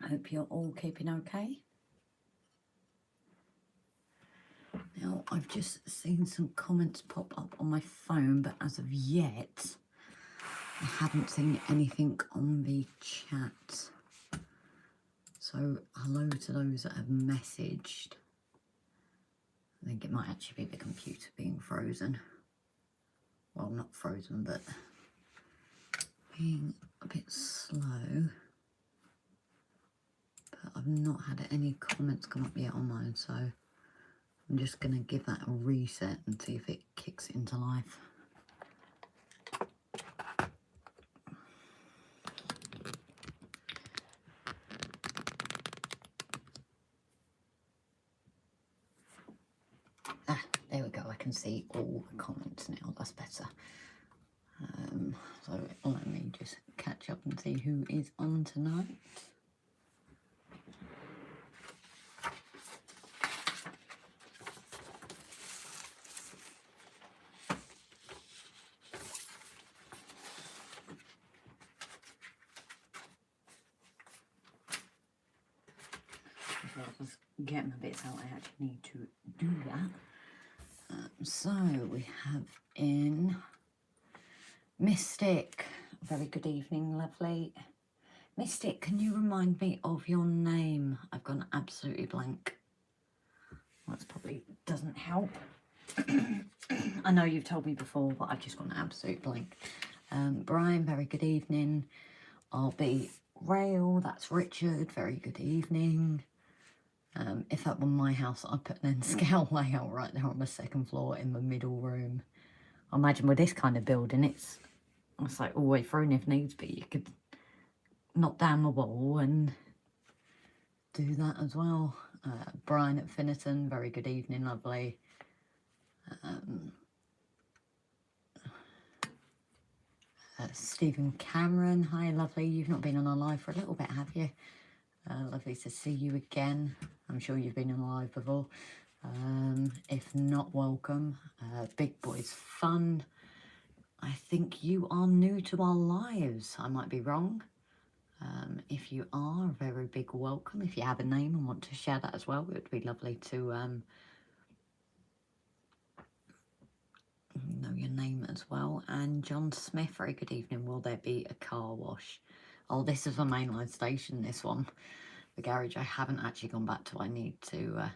I hope you're all keeping okay. Now, I've just seen some comments pop up on my phone, but as of yet, I haven't seen anything on the chat. So, hello to those that have messaged. I think it might actually be the computer being frozen. Well, not frozen, but being a bit slow. But I've not had any comments come up yet on mine, so I'm just going to give that a reset and see if it kicks into life. There we go, I can see all the comments now, that's better. So let me just catch up and see who is on tonight. Get my bits out, I actually need to do that. So we have in Mystic. Very good evening, lovely. Mystic, can you remind me of your name? I've gone absolutely blank. Well, that probably doesn't help. I know you've told me before, but I've just gone absolute blank. Brian, very good evening. RB Rail, that's Richard, very good evening. If that were my house, I'd put an N-scale layout right there on the second floor in the middle room. I imagine with this kind of building, it's like all the way through, and if needs be, you could knock down the wall and do that as well. Brian at Finnerton, very good evening, lovely. Stephen Cameron, hi, lovely. You've not been on our live for a little bit, have you? Lovely to see you again. I'm sure you've been on live before. If not, welcome. Big Boys Fun. I think you are new to our lives. I might be wrong. If you are, a very big welcome. If you have a name and want to share that as well, it would be lovely to know your name as well. And John Smith, very good evening. Will there be a car wash? Oh, this is a mainline station, this one. The garage I haven't actually gone back to. I need to...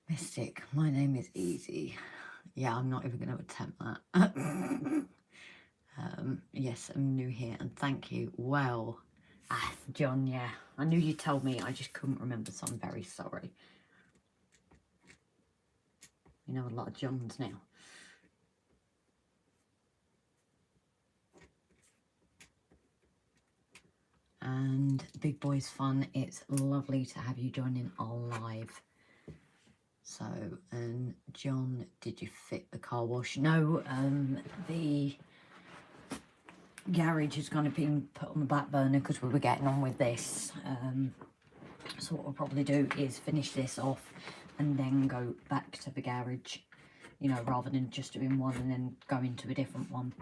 Mystic, my name is Easy. Yeah, I'm not even going to attempt that. Yes, I'm new here, and thank you. Well, John, yeah. I knew you told me, I just couldn't remember, so I'm very sorry. You know a lot of Johns now. And Big Boys Fun, it's lovely to have you joining our live. So, and John, did you fit the car wash? No, the garage is going to be put on the back burner because we were getting on with this. So what we'll probably do is finish this off and then go back to the garage, you know, rather than just doing one and then go into a different one.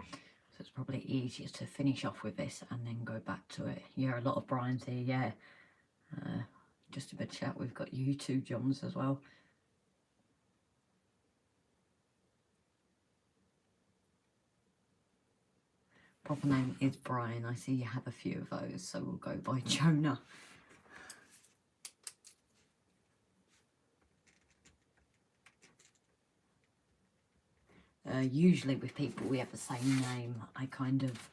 So it's probably easier to finish off with this and then go back to it. Yeah, a lot of Brian's here, yeah. Just a bit of chat, we've got you two Johns as well. Proper name is Brian. I see you have a few of those, so we'll go by Jonah. Usually with people we have the same name. I kind of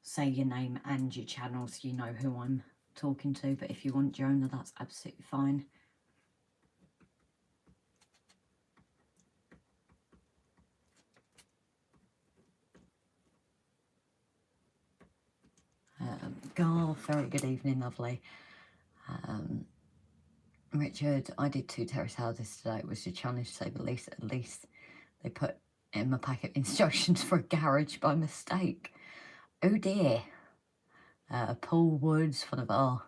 say your name and your channel so you know who I'm talking to, but if you want Jonah, that's absolutely fine. Garth, very good evening, lovely. Richard, I did 2 terrace houses today. It was a challenge to say the least. At least they put in my packet instructions for a garage by mistake. Oh dear. Paul Woods, one of our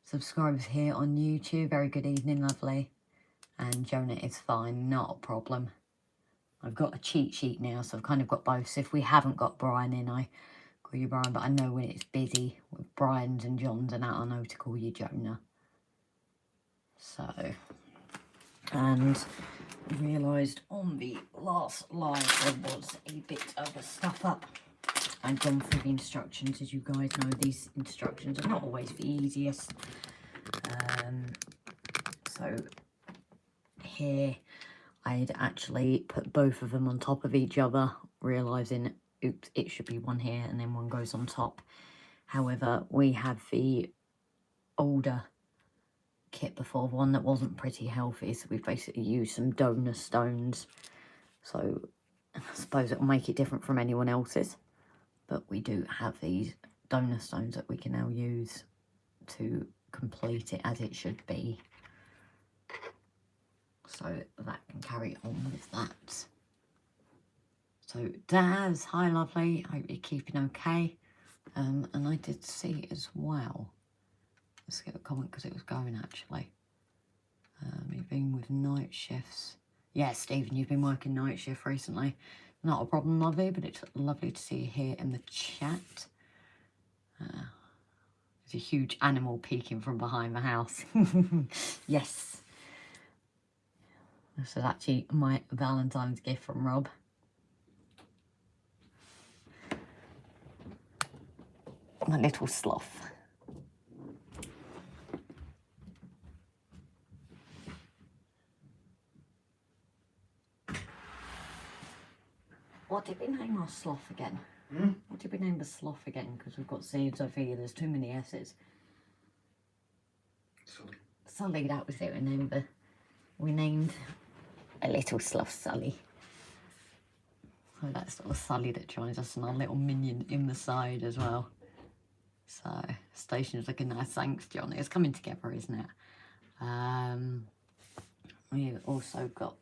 subscribers here on YouTube. Very good evening, lovely. And Jonah is fine, not a problem. I've got a cheat sheet now, so I've kind of got both. So if we haven't got Brian in, I call you Brian, but I know when it's busy with Brian's and John's and that, I know to call you Jonah. So, and realised on the last live there was a bit of a stuff up. I've gone through the instructions. As you guys know, these instructions are not always the easiest. So here I'd actually put both of them on top of each other, realising, oops, it should be one here and then one goes on top. However, we have the older kit before, one that wasn't pretty healthy, so we've basically used some donor stones. So I suppose it'll make it different from anyone else's, but we do have these donor stones that we can now use to complete it as it should be. So that can carry on with that. So Daz, hi lovely, hope you're keeping okay. And I did see as well, let's get a comment because it was going actually. You've been with night shifts. Yeah, Stephen, you've been working night shift recently. Not a problem, lovely, but it's lovely to see you here in the chat. There's a huge animal peeking from behind the house. Yes. This is actually my Valentine's gift from Rob. My little sloth. What did we name our sloth again? What did we name the sloth again? Because we've got Z's over here, there's too many S's. Sully. Sully, that was it. We named a little sloth Sully. So that's little Sully that joins us, and our little minion in the side as well. So station's looking nice. Thanks, John. It's coming together, isn't it? We've also got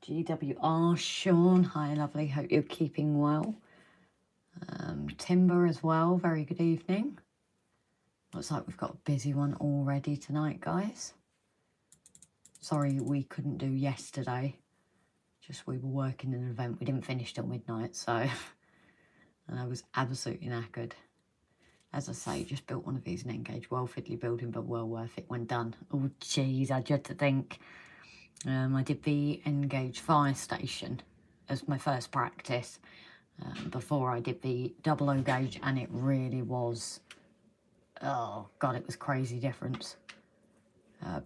GWR Sean. Hi, lovely. Hope you're keeping well. Timber as well. Very good evening. Looks like we've got a busy one already tonight, guys. Sorry we couldn't do yesterday. Just we were working an event. We didn't finish till midnight, so and I was absolutely knackered. As I say, just built one of these in Engage. Well fiddly building, but well worth it when done. Oh, jeez, I dread to think. I did the Engage fire station as my first practice before I did the double O gauge, and it really was, oh God, it was crazy difference.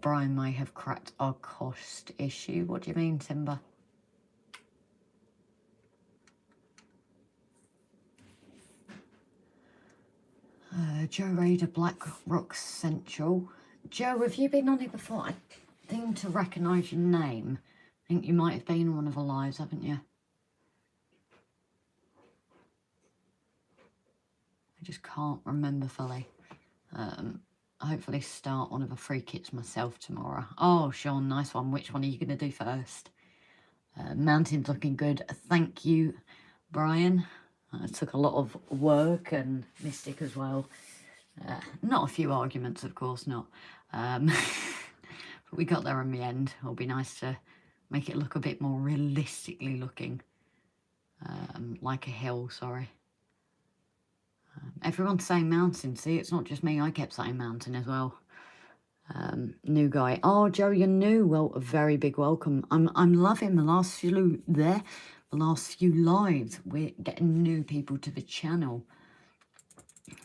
Brian may have cracked our cost issue. What do you mean, Timber? Joe Raider, Black Rock Central. Joe, have you been on it before? I seem to recognise your name. I think you might have been on one of the lives, haven't you? I just can't remember fully. Hopefully start one of the free kits myself tomorrow. Oh, Sean, nice one. Which one are you going to do first? Mountain's looking good. Thank you, Brian. It took a lot of work, and Mystic as well. Not a few arguments, of course not. But we got there in the end. It'll be nice to make it look a bit more realistically looking. Like a hill, sorry. Everyone's saying mountain. See, it's not just me. I kept saying mountain as well. New guy. Oh, Joe, you're new. Well, a very big welcome. I'm loving the last few lives. We're getting new people to the channel,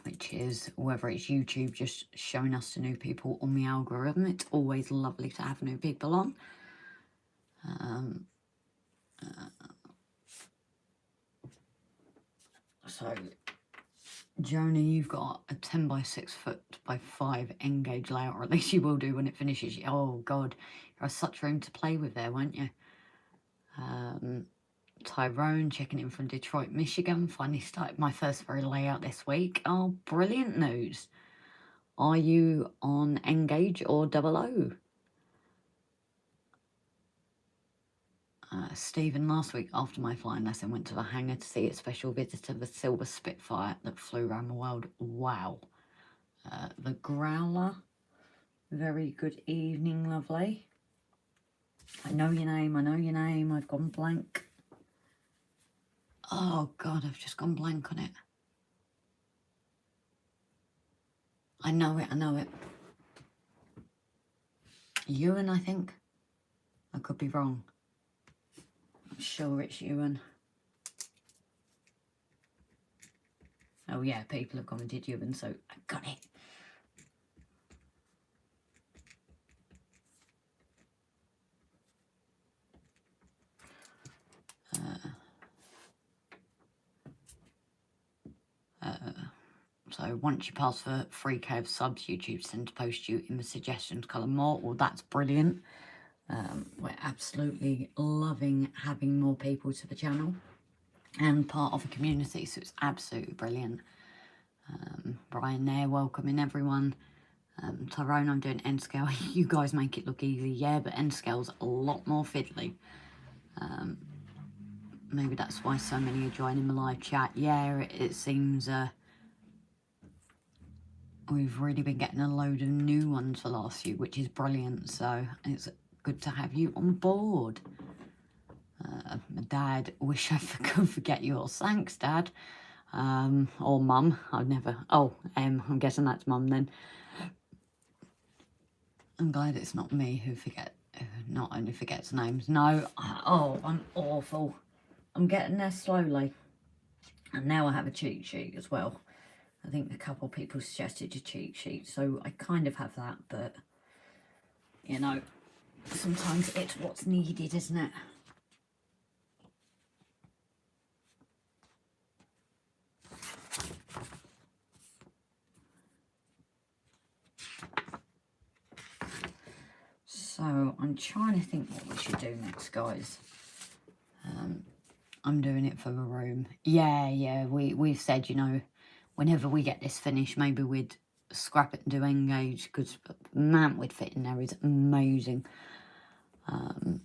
which is whether it's YouTube just showing us to new people on the algorithm. It's always lovely to have new people on. So Jonah, you've got a 10 by 6 foot by 5 Engage layout, or at least you will do when it finishes. Oh God, you have such room to play with there, won't you? Tyrone checking in from Detroit, Michigan. Finally started my first very layout this week. Oh, brilliant news. Are you on Engage or 00? Stephen, last week after my flying lesson, went to the hangar to see a special visitor, the Silver Spitfire that flew around the world. Wow. The Growler. Very good evening, lovely. I know your name, I know your name. I've gone blank. Oh God, I've just gone blank on it. I know it, I know it. Ewan, I think. I could be wrong. I'm sure it's Ewan. Oh yeah, people have commented Ewan, so I got it. So once you pass for 3K of subs, YouTube tend to post you in the suggestions column more. Well, that's brilliant. We're absolutely loving having more people to the channel and part of a community, so it's absolutely brilliant. Brian there, welcoming everyone. Tyrone, I'm doing end scale. You guys make it look easy, yeah, but end scale's a lot more fiddly. Maybe that's why so many are joining the live chat. Yeah, it seems we've really been getting a load of new ones the last few, which is brilliant. So it's good to have you on board. My dad, wish I could forget yours. Thanks, Dad. Or Mum. I've never. Oh, I'm guessing that's Mum then. I'm glad it's not me who not only forgets names. No. Oh, I'm awful. I'm getting there slowly. And now I have a cheat sheet as well. I think a couple of people suggested a cheat sheet, so I kind of have that, but, you know, sometimes it's what's needed, isn't it? So I'm trying to think what we should do next, guys. I'm doing it for the room. Yeah, we've said, you know, whenever we get this finished, maybe we'd scrap it and do engage, because man, we'd fit in there is amazing. And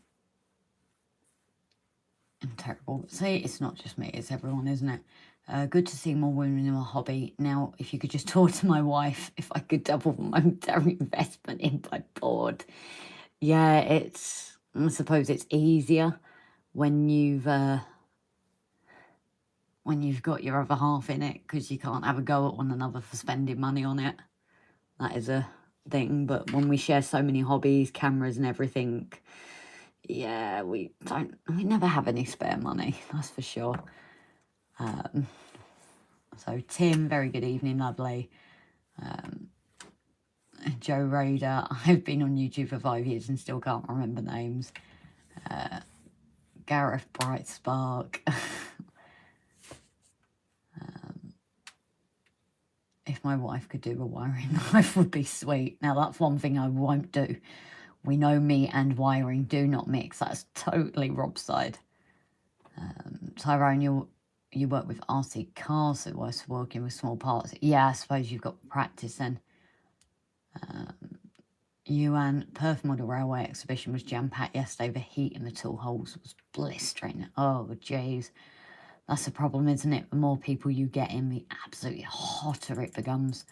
terrible. See, it's not just me, it's everyone, isn't it? Good to see more women in my hobby. Now, if you could just talk to my wife, if I could double the momentary investment in my board. Yeah, I suppose it's easier when you've got your other half in it, because you can't have a go at one another for spending money on it. That is a thing. But when we share so many hobbies, cameras and everything, yeah, we never have any spare money, that's for sure. So Tim, very good evening, lovely. Joe Raider, I've been on YouTube for 5 years and still can't remember names. Gareth Bright Spark. If my wife could do the wiring, life would be sweet. Now, that's one thing I won't do. We know me and wiring do not mix. That's totally Rob's side. Tyrone, you work with RC cars, so worth working with small parts. Yeah, I suppose you've got practice then. Yuan, Perth Model Railway exhibition was jam-packed yesterday. The heat in the tool holes was blistering. Oh, jeez. That's the problem, isn't it? The more people you get in, the absolutely hotter it becomes.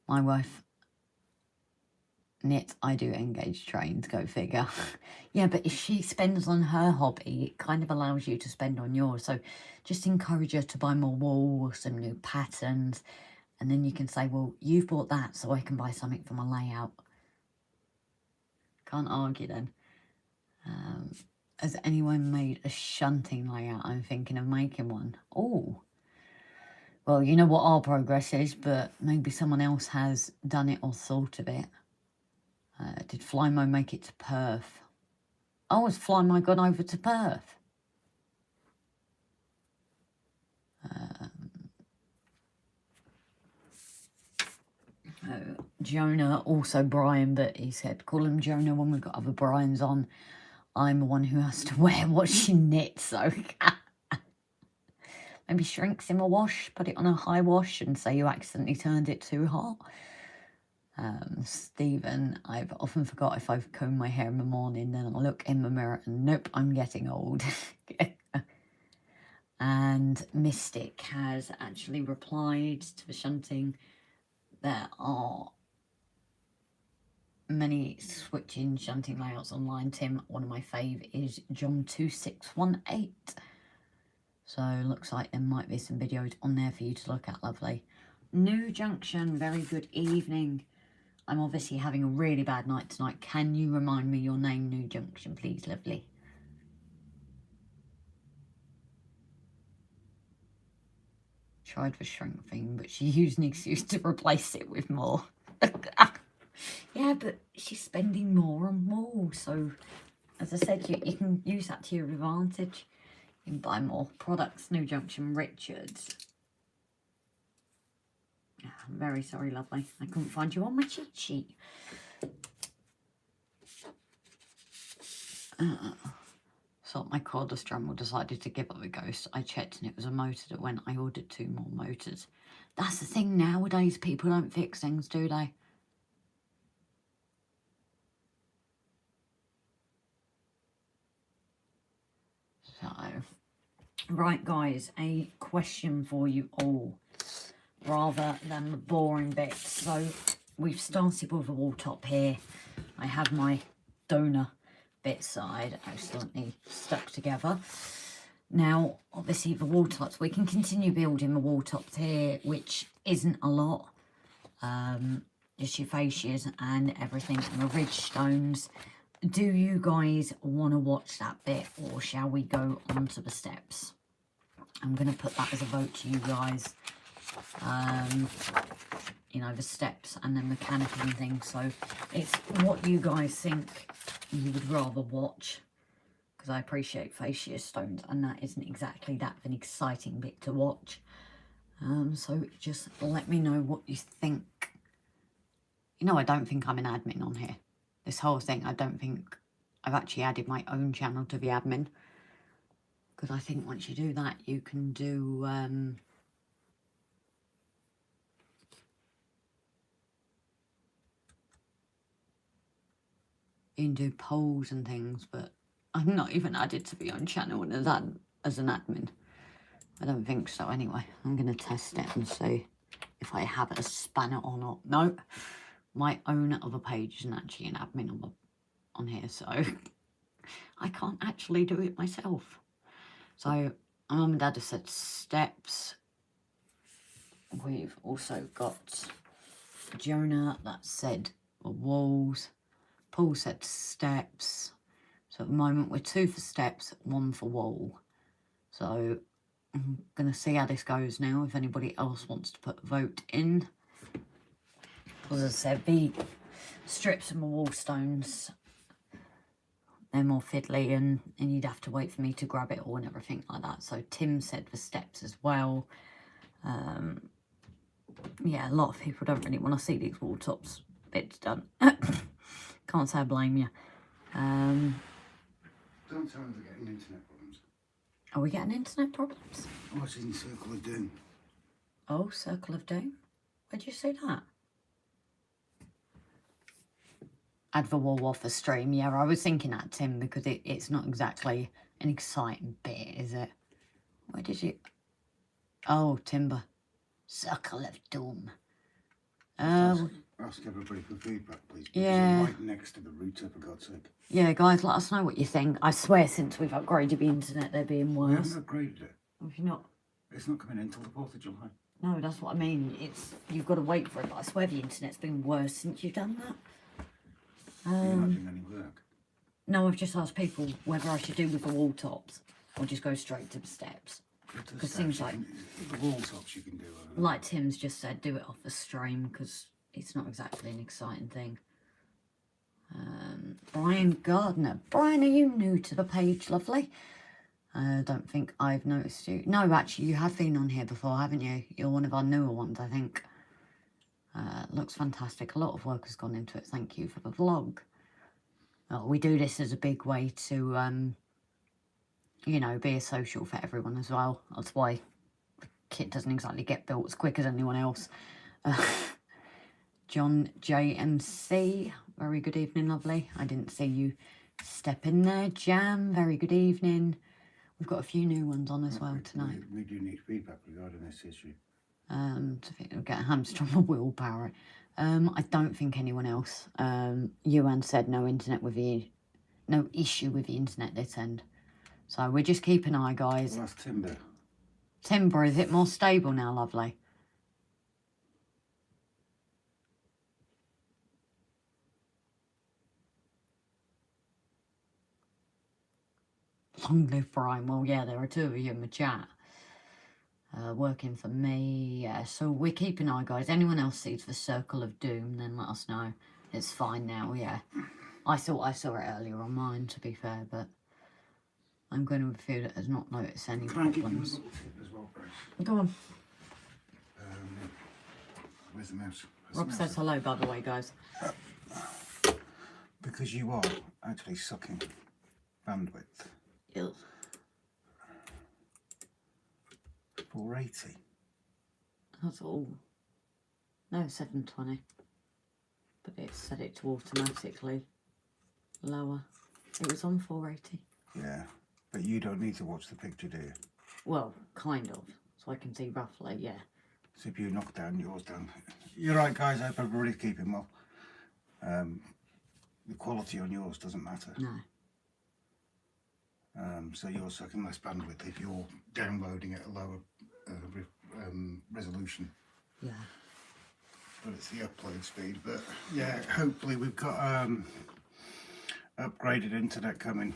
My wife knits, I do engage trains, go figure. Yeah, but if she spends on her hobby, it kind of allows you to spend on yours. So just encourage her to buy more wool, some new patterns, and then you can say, well, you've bought that, so I can buy something for my layout. Can't argue then. Has anyone made a shunting layout? I'm thinking of making one. Oh, well, you know what our progress is, but maybe someone else has done it or thought of it. Did Flymo make it to Perth? Oh, has Flymo gone over to Perth? Jonah, also Brian, but he said, call him Jonah when we've got other Brians on. I'm the one who has to wear what she knits, so maybe shrinks in a wash, put it on a high wash and say you accidentally turned it too hot. Stephen, I've often forgot if I've combed my hair in the morning, then I look in the mirror and nope, I'm getting old. And Mystic has actually replied to the shunting. There are many switching shunting layouts online, Tim. One of my fave is John 2618. So looks like there might be some videos on there for you to look at, lovely. New Junction, very good evening. I'm obviously having a really bad night tonight. Can you remind me your name, New Junction, please, lovely? Tried the shrink thing, but she used an excuse to replace it with more. Yeah, but she's spending more on more. So, as I said, you can use that to your advantage. You can buy more products. New Junction, Richards. I'm very sorry, lovely. I couldn't find you on my cheat sheet. So my cordless Dremel decided to give up a ghost. I checked and it was a motor that went. I ordered 2 more motors. That's the thing nowadays. People don't fix things, do they? So, right, guys, a question for you all, rather than the boring bits. So we've started with a wall top here. I have my donor bit side accidentally stuck together. Now, obviously, the wall tops, we can continue building the wall tops here, which isn't a lot. Just your fascias and everything, and the ridge stones. Do you guys want to watch that bit, or shall we go onto the steps? I'm going to put that as a vote to you guys. You know, the steps and then mechanical and things. So it's what you guys think you would rather watch, because I appreciate fascia stones and that isn't exactly that of an exciting bit to watch. So just let me know what you think. You know, I don't think I'm an admin on here. This whole thing, I don't think I've actually added my own channel to the admin, because I think once you do that, you can do you can do polls and things, but I'm not even added to the own channel as an admin. I don't think so anyway. I'm going to test it and see if I have a spanner or not. No, my own other page isn't actually an admin on here, so I can't actually do it myself. So my mum and dad have said steps. We've also got Jonah that said walls. Paul said steps. So at the moment we're 2 for steps, 1 for wall. So I'm going to see how this goes now, if anybody else wants to put a vote in. As I said, the strips and the wall stones, they're more fiddly, and you'd have to wait for me to grab it all and everything like that. So Tim said the steps as well. Yeah, a lot of people don't really want to see these wall tops bits done. Can't say I blame you. Don't tell them they're getting internet problems. Are we getting internet problems? Oh, it's in Circle of Doom. Oh, Circle of Doom? Where'd you see that? Add the wall off the stream. Yeah, I was thinking that, Tim, because it's not exactly an exciting bit, is it? Where did you... Oh, Timber. Circle of Doom. Ask everybody for feedback, please. Yeah. I'm right next to the router, for God's sake. Yeah, guys, let us know what you think. I swear, since we've upgraded the internet, they're being We worse. haven't upgraded it. Have you not? It's not coming in until the 4th of July. No, that's what I mean. You've got to wait for it. But I swear the internet's been worse since you've done that. You're not doing any work. No, I've just asked people whether I should do with the wall tops or just go straight to the steps. Because things like... The wall tops you can do. Like Tim's just said, do it off the stream, because it's not exactly an exciting thing. Brian Gardner. Brian, are you new to the page, lovely? I don't think I've noticed you. No, actually, you have been on here before, haven't you? You're one of our newer ones, I think. Looks fantastic. A lot of work has gone into it. Thank you for the vlog. We do this as a big way to, you know, be a social for everyone as well. That's why the kit doesn't exactly get built as quick as anyone else. John JMC, very good evening, lovely. I didn't see you step in there. Jam, very good evening. We've got a few new ones on as well tonight. We do need feedback regarding this issue. To get a hamster on the willpower. I don't think anyone else. Yuan said no internet with the, no issue with the internet this end. So we're just keeping an eye, guys. Well, that's Timber. Timber, is it more stable now, lovely? Long live Brian. Well, yeah, there are two of you in the chat. Working for me. Yeah, so we're keeping an eye, guys. Anyone else sees the circle of doom, then let us know. It's fine now, yeah. I thought I saw it earlier on mine, to be fair, but I'm going to feel it has not noticed any Can I give you a problems. little tip as well, Grace? Go on. Where's the mouse? Rob says hello, by the way, guys. Because you are actually sucking bandwidth. Ew. 480. That's all. No, 720. But it set it to automatically lower. It was on 480. Yeah, but you don't need to watch the picture, do you? Well, kind of. So I can see roughly, yeah. So if you knock down, yours down. You're right, guys. I hope everybody's keeping well. The quality on yours doesn't matter. No. So you're sucking less bandwidth if you're downloading at a lower resolution. Yeah. But it's the upload speed. But yeah, hopefully we've got upgraded internet coming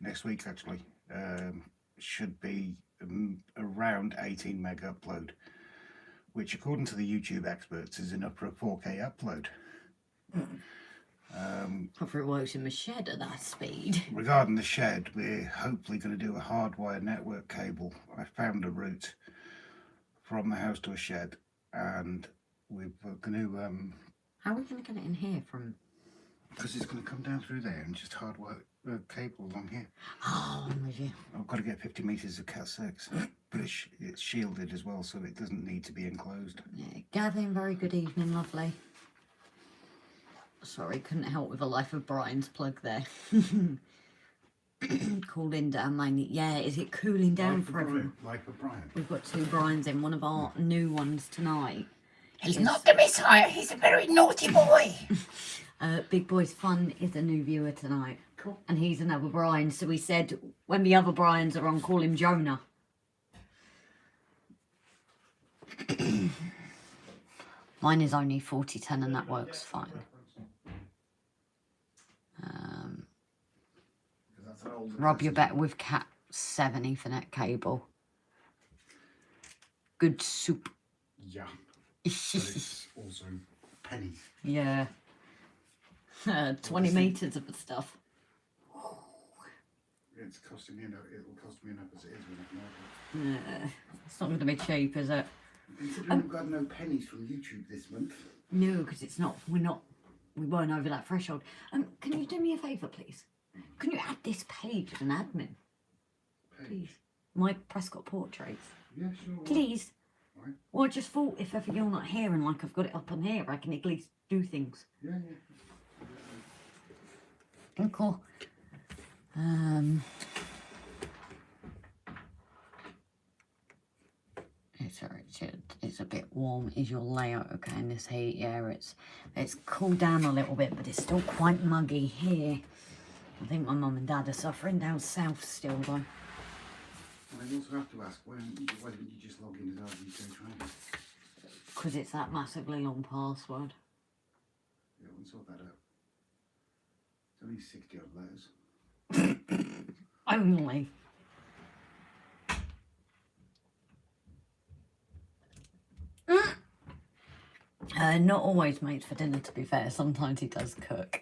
next week. Actually, should be around 18 meg upload, which according to the YouTube experts is enough for a 4K upload. Hopefully it works in the shed at that speed. Regarding the shed, we're hopefully going to do a hardwire network cable. I found a route from the house to a shed, and we're going to How are we going to get it in here from? because it's going to come down through there and just hardwire the cable along here. Oh, I'm with you. I've got to get 50 meters of Cat 6, but it's shielded as well, so it doesn't need to be enclosed. Yeah. Gavin, very good evening, lovely. Sorry, couldn't help with a Life of Brian's plug there. Cooling down mainly. Yeah, is it cooling down for everyone? Life of Brian. We've got two Brians in, one of our new ones tonight. He's not the Messiah, he's a very naughty boy. Big Boy's Fun is a new viewer tonight. Cool. And he's another Brian, so we said when the other Brians are on, call him Jonah. Mine is only 4010 and that works fine. Rob, you're better with Cat 7 Ethernet cable. Good soup. Yeah. But it's also pennies. Yeah. 20 metres of the stuff. It's costing me enough. It'll cost me enough as it is when I can. It's not going to be cheap, is it? Considering we've got no pennies from YouTube this month. No, because it's not. We weren't over that threshold. Can you do me a favour, please? Can you add this page as an admin, please? My Prescott portraits. Yeah, sure. Please. Right. Well, I just thought if ever you're not here and like I've got it up on here, I can at least do things. Yeah. Oh, cool. It's a bit warm. Is your layout okay in this heat? Yeah, it's cooled down a little bit, but it's still quite muggy here. I think my mum and dad are suffering down south still though. And I also have to ask, why didn't you just log in as RGJ training? Because it's that massively long password. Yeah, we'll sort that out. It's only 60 odd letters. Only. Not always mates for dinner, to be fair. Sometimes he does cook.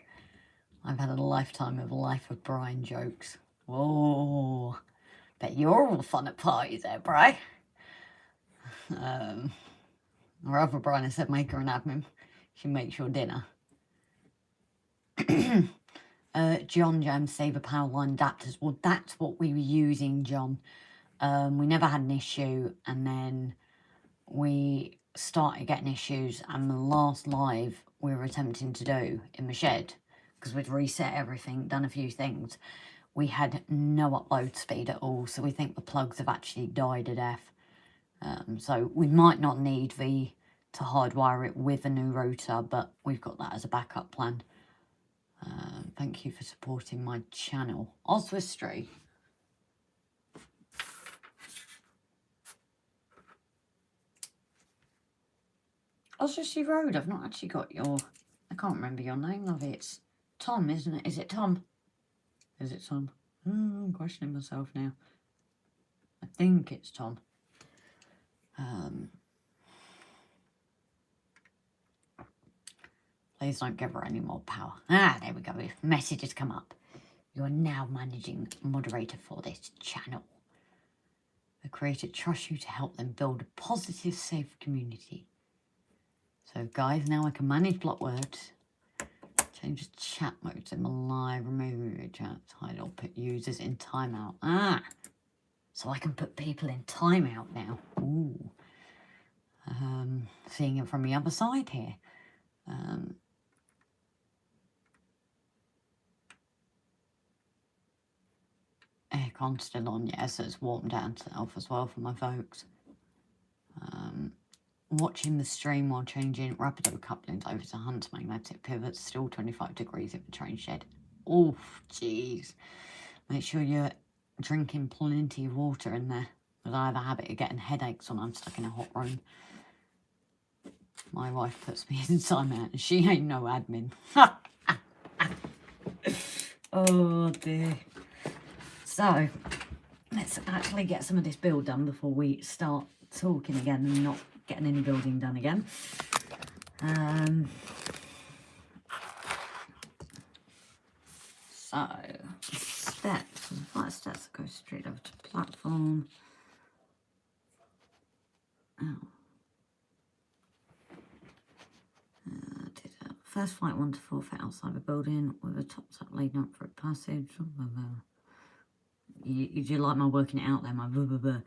I've had a lifetime of Life of Brian jokes. Whoa. Bet you're all fun at parties there, Bri. Or other Brian has said, make her an admin. She makes your dinner. John Jam, save a power line adapters. Well, that's what we were using, John. We never had an issue, and then we started getting issues, and the last live we were attempting to do in the shed, because we'd reset everything, done a few things, we had no upload speed at all, so we think the plugs have actually died a death. So we might not need to hardwire it with a new router, but we've got that as a backup plan. Thank you for supporting my channel. Oswestry. Oswestry Road, I've not actually got your... I can't remember your name, love it. It's Tom, isn't it? Is it Tom? Is it Tom? I'm questioning myself now. I think it's Tom. Please don't give her any more power. Ah, there we go. Messages come up. You are now managing moderator for this channel. The creator trusts you to help them build a positive, safe community. So, guys, now I can manage block words, change the chat mode to live, remove chat, hide or put users in timeout. Ah, so I can put people in timeout now. Ooh. Seeing it from the other side here. Aircon's still on, yeah, so it's warmed down itself as well for my folks. Watching the stream while changing rapido couplings over to Hunt's magnetic pivots, still 25 degrees in the train shed. Oh, jeez. Make sure you're drinking plenty of water in there, because I have a habit of getting headaches when I'm stuck in a hot room. My wife puts me in timeout and she ain't no admin. Oh, dear. So, let's actually get some of this build done before we start talking again and not getting any building done again. So, steps. Flight steps that go straight over to platform. Oh. First flight 1 to 4 fit outside the building with a top up leading up for a passage. You do like my working it out there, my blah blah blah.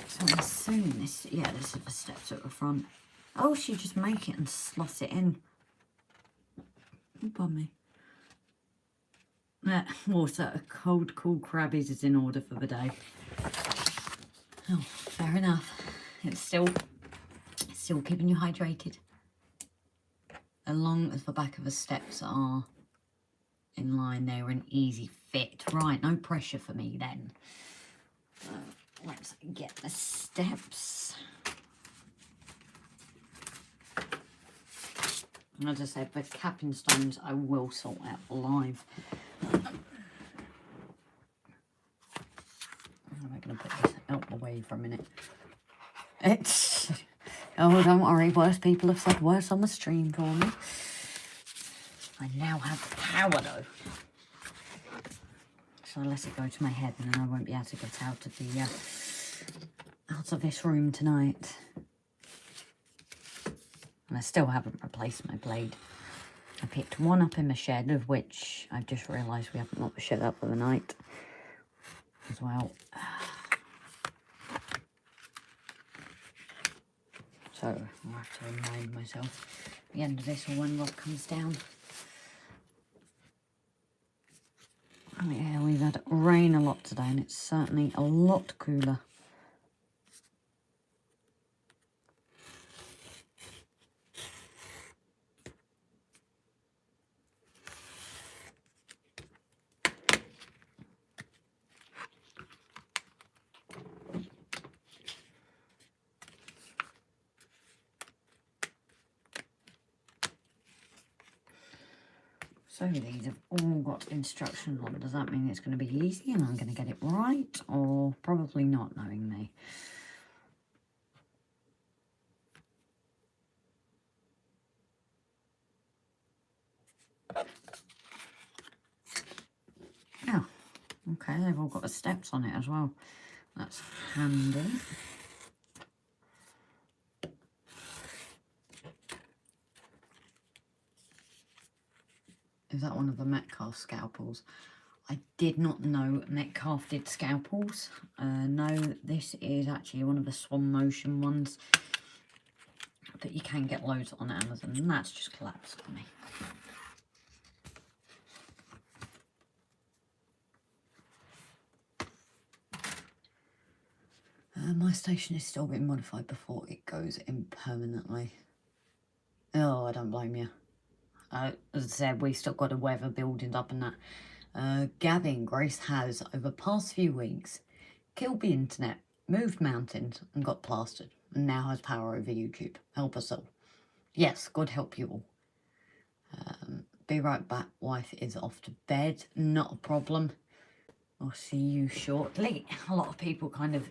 So I'm assuming this, yeah, this is the steps at the front. Oh, she just make it and slot it in. Oh, pardon me. Water, cold, cool crabbies is in order for the day. Oh, fair enough. It's still keeping you hydrated. As long as the back of the steps are in line, they're an easy fit. Right, no pressure for me then. Let's get the steps. As I said, the capping stones I will sort out live. I'm going to put this out the way for a minute. It's... Oh, don't worry, worse people have said worse on the stream for me. I now have the power though. So I'll let it go to my head and then I won't be able to get out of the out of this room tonight. And I still haven't replaced my blade. I picked one up in the shed, of which I've just realised we haven't locked the shed up for the night as well. So I'll have to remind myself at the end of this or when Rob comes down. Oh yeah, we've had rain a lot today and it's certainly a lot cooler. So these have all got instructions on. Does that mean it's going to be easy and I'm going to get it right? Or probably not, knowing me. Oh, okay, they've all got the steps on it as well. That's handy. Is that one of the Metcalfe scalpels? I did not know Metcalfe did scalpels. No, this is actually one of the Swan Motion ones. But you can get loads on Amazon, and that's just collapsed for me. My station is still being modified before it goes in permanently. Oh, I don't blame you. As I said, we've still got a weather building up and that. Gavin, Grace has, over the past few weeks, killed the internet, moved mountains and got plastered. now has power over YouTube. Help us all. Yes, God help you all. Be right back. Wife is off to bed. Not a problem. I'll see you shortly. A lot of people kind of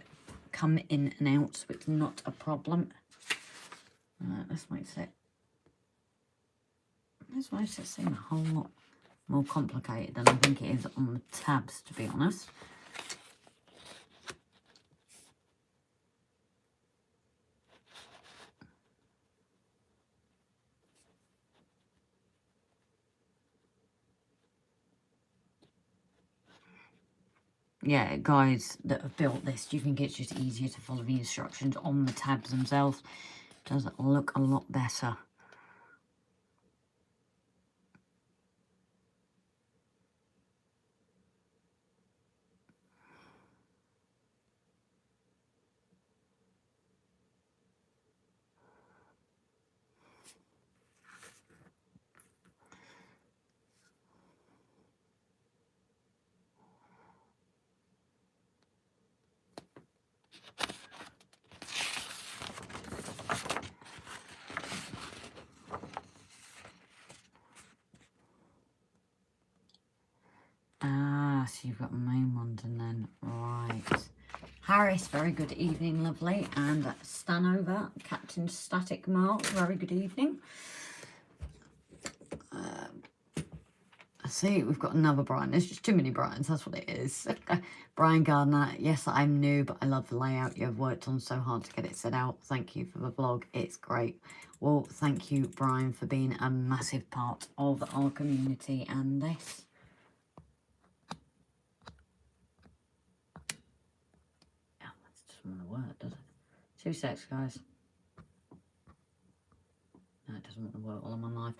come in and out, so it's not a problem. This makes it seem a whole lot more complicated than I think it is on the tabs, to be honest. Yeah, guys that have built this, do you think it's just easier to follow the instructions on the tabs themselves? Does it look a lot better? Ah, so you've got main ones and then, right. Harris, very good evening, lovely. And Stanover, Captain Static Mark, very good evening. I see, we've got another Brian. There's just too many Brians, that's what it is. Brian Gardner, yes, I'm new, but I love the layout. You've worked on so hard to get it set out. Thank you for the vlog. It's great. Well, thank you, Brian, for being a massive part of our community and this. Want to work, does it? 2 secs, guys. No, it doesn't want to work while I'm on live.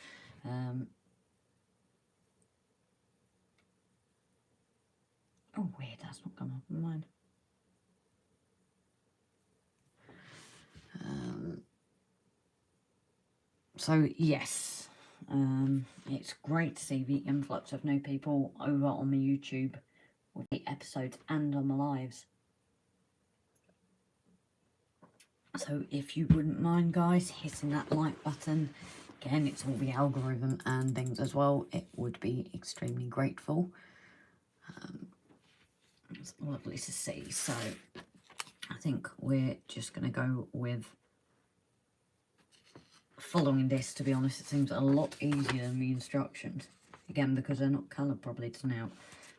Oh, weird, that's not going to mind. So, yes, it's great to see the influx of new people over on the YouTube with the episodes and on the lives. So if you wouldn't mind, guys, hitting that like button. Again, it's all the algorithm and things as well. It would be extremely grateful. It's lovely to see. So I think we're just going to go with following this. To be honest, it seems a lot easier than the instructions. Again, because they're not coloured properly to now.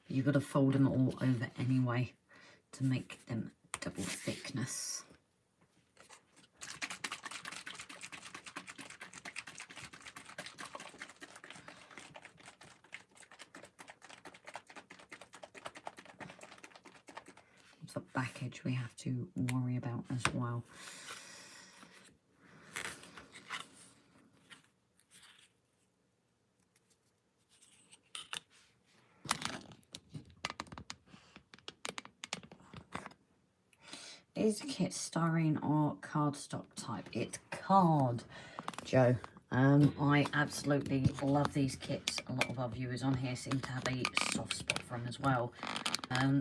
But you've got to fold them all over anyway to make them double thickness. The back edge we have to worry about as well. Is the kit styrene or cardstock type? It's card, Joe. I absolutely love these kits. A lot of our viewers on here seem to have a soft spot for them as well.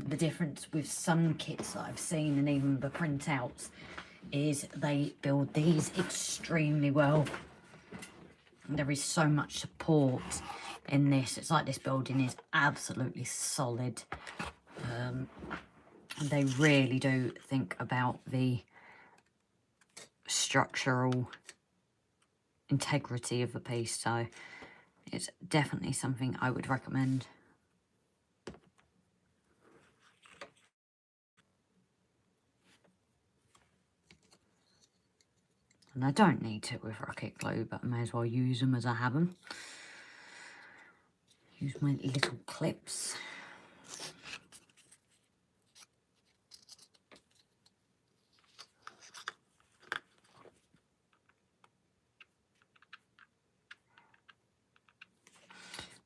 The difference with some kits that I've seen and even the printouts is they build these extremely well. And there is so much support in this. It's like this building is absolutely solid. They really do think about the structural integrity of the piece, so it's definitely something I would recommend. And I don't need to with rocket glue, but I may as well use them as I have them. Use my little clips.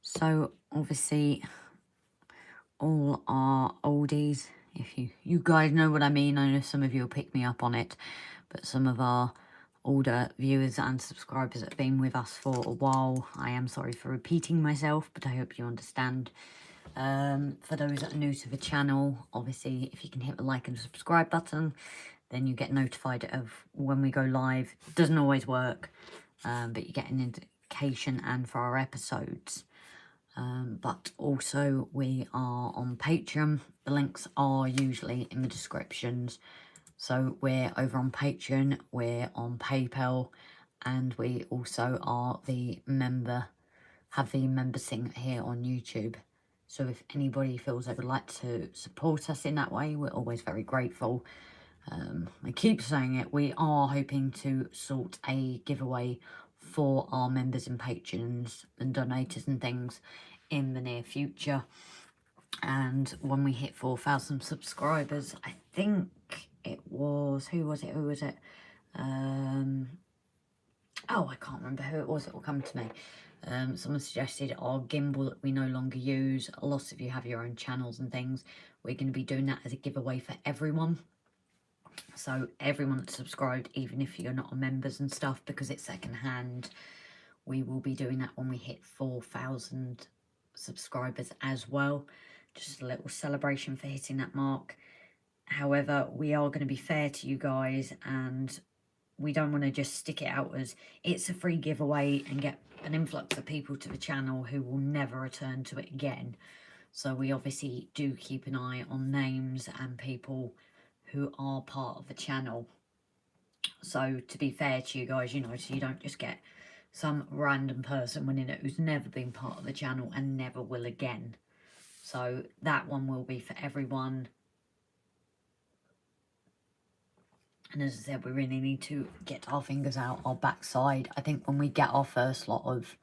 So obviously all our oldies, if you guys know what I mean, I know some of you will pick me up on it, but some of our older viewers and subscribers that have been with us for a while, I am sorry for repeating myself, but I hope you understand. For those that are new to the channel, obviously if you can hit the like and subscribe button, then you get notified of when we go live. It doesn't always work, but you get an indication and for our episodes. But also we are on Patreon. The links are usually in the descriptions. So we're over on Patreon, we're on PayPal, and we also are have the member thing here on YouTube. So if anybody feels they would like to support us in that way, we're always very grateful. I keep saying it, we are hoping to sort a giveaway for our members and patrons and donators and things in the near future. And when we hit 4,000 subscribers, I think it was, who was it? Oh, I can't remember who it was. It will come to me. Someone suggested our gimbal that we no longer use. A lot of you have your own channels and things. We're going to be doing that as a giveaway for everyone. So everyone that's subscribed, even if you're not a members and stuff, because it's second hand, we will be doing that when we hit 4,000 subscribers as well. Just a little celebration for hitting that mark. However, we are going to be fair to you guys, and we don't want to just stick it out as it's a free giveaway and get an influx of people to the channel who will never return to it again. So we obviously do keep an eye on names and people who are part of the channel. So to be fair to you guys, you know, so you don't just get some random person winning it who's never been part of the channel and never will again. So that one will be for everyone. And as I said, we really need to get our fingers out our backside. I think when we get our first lot of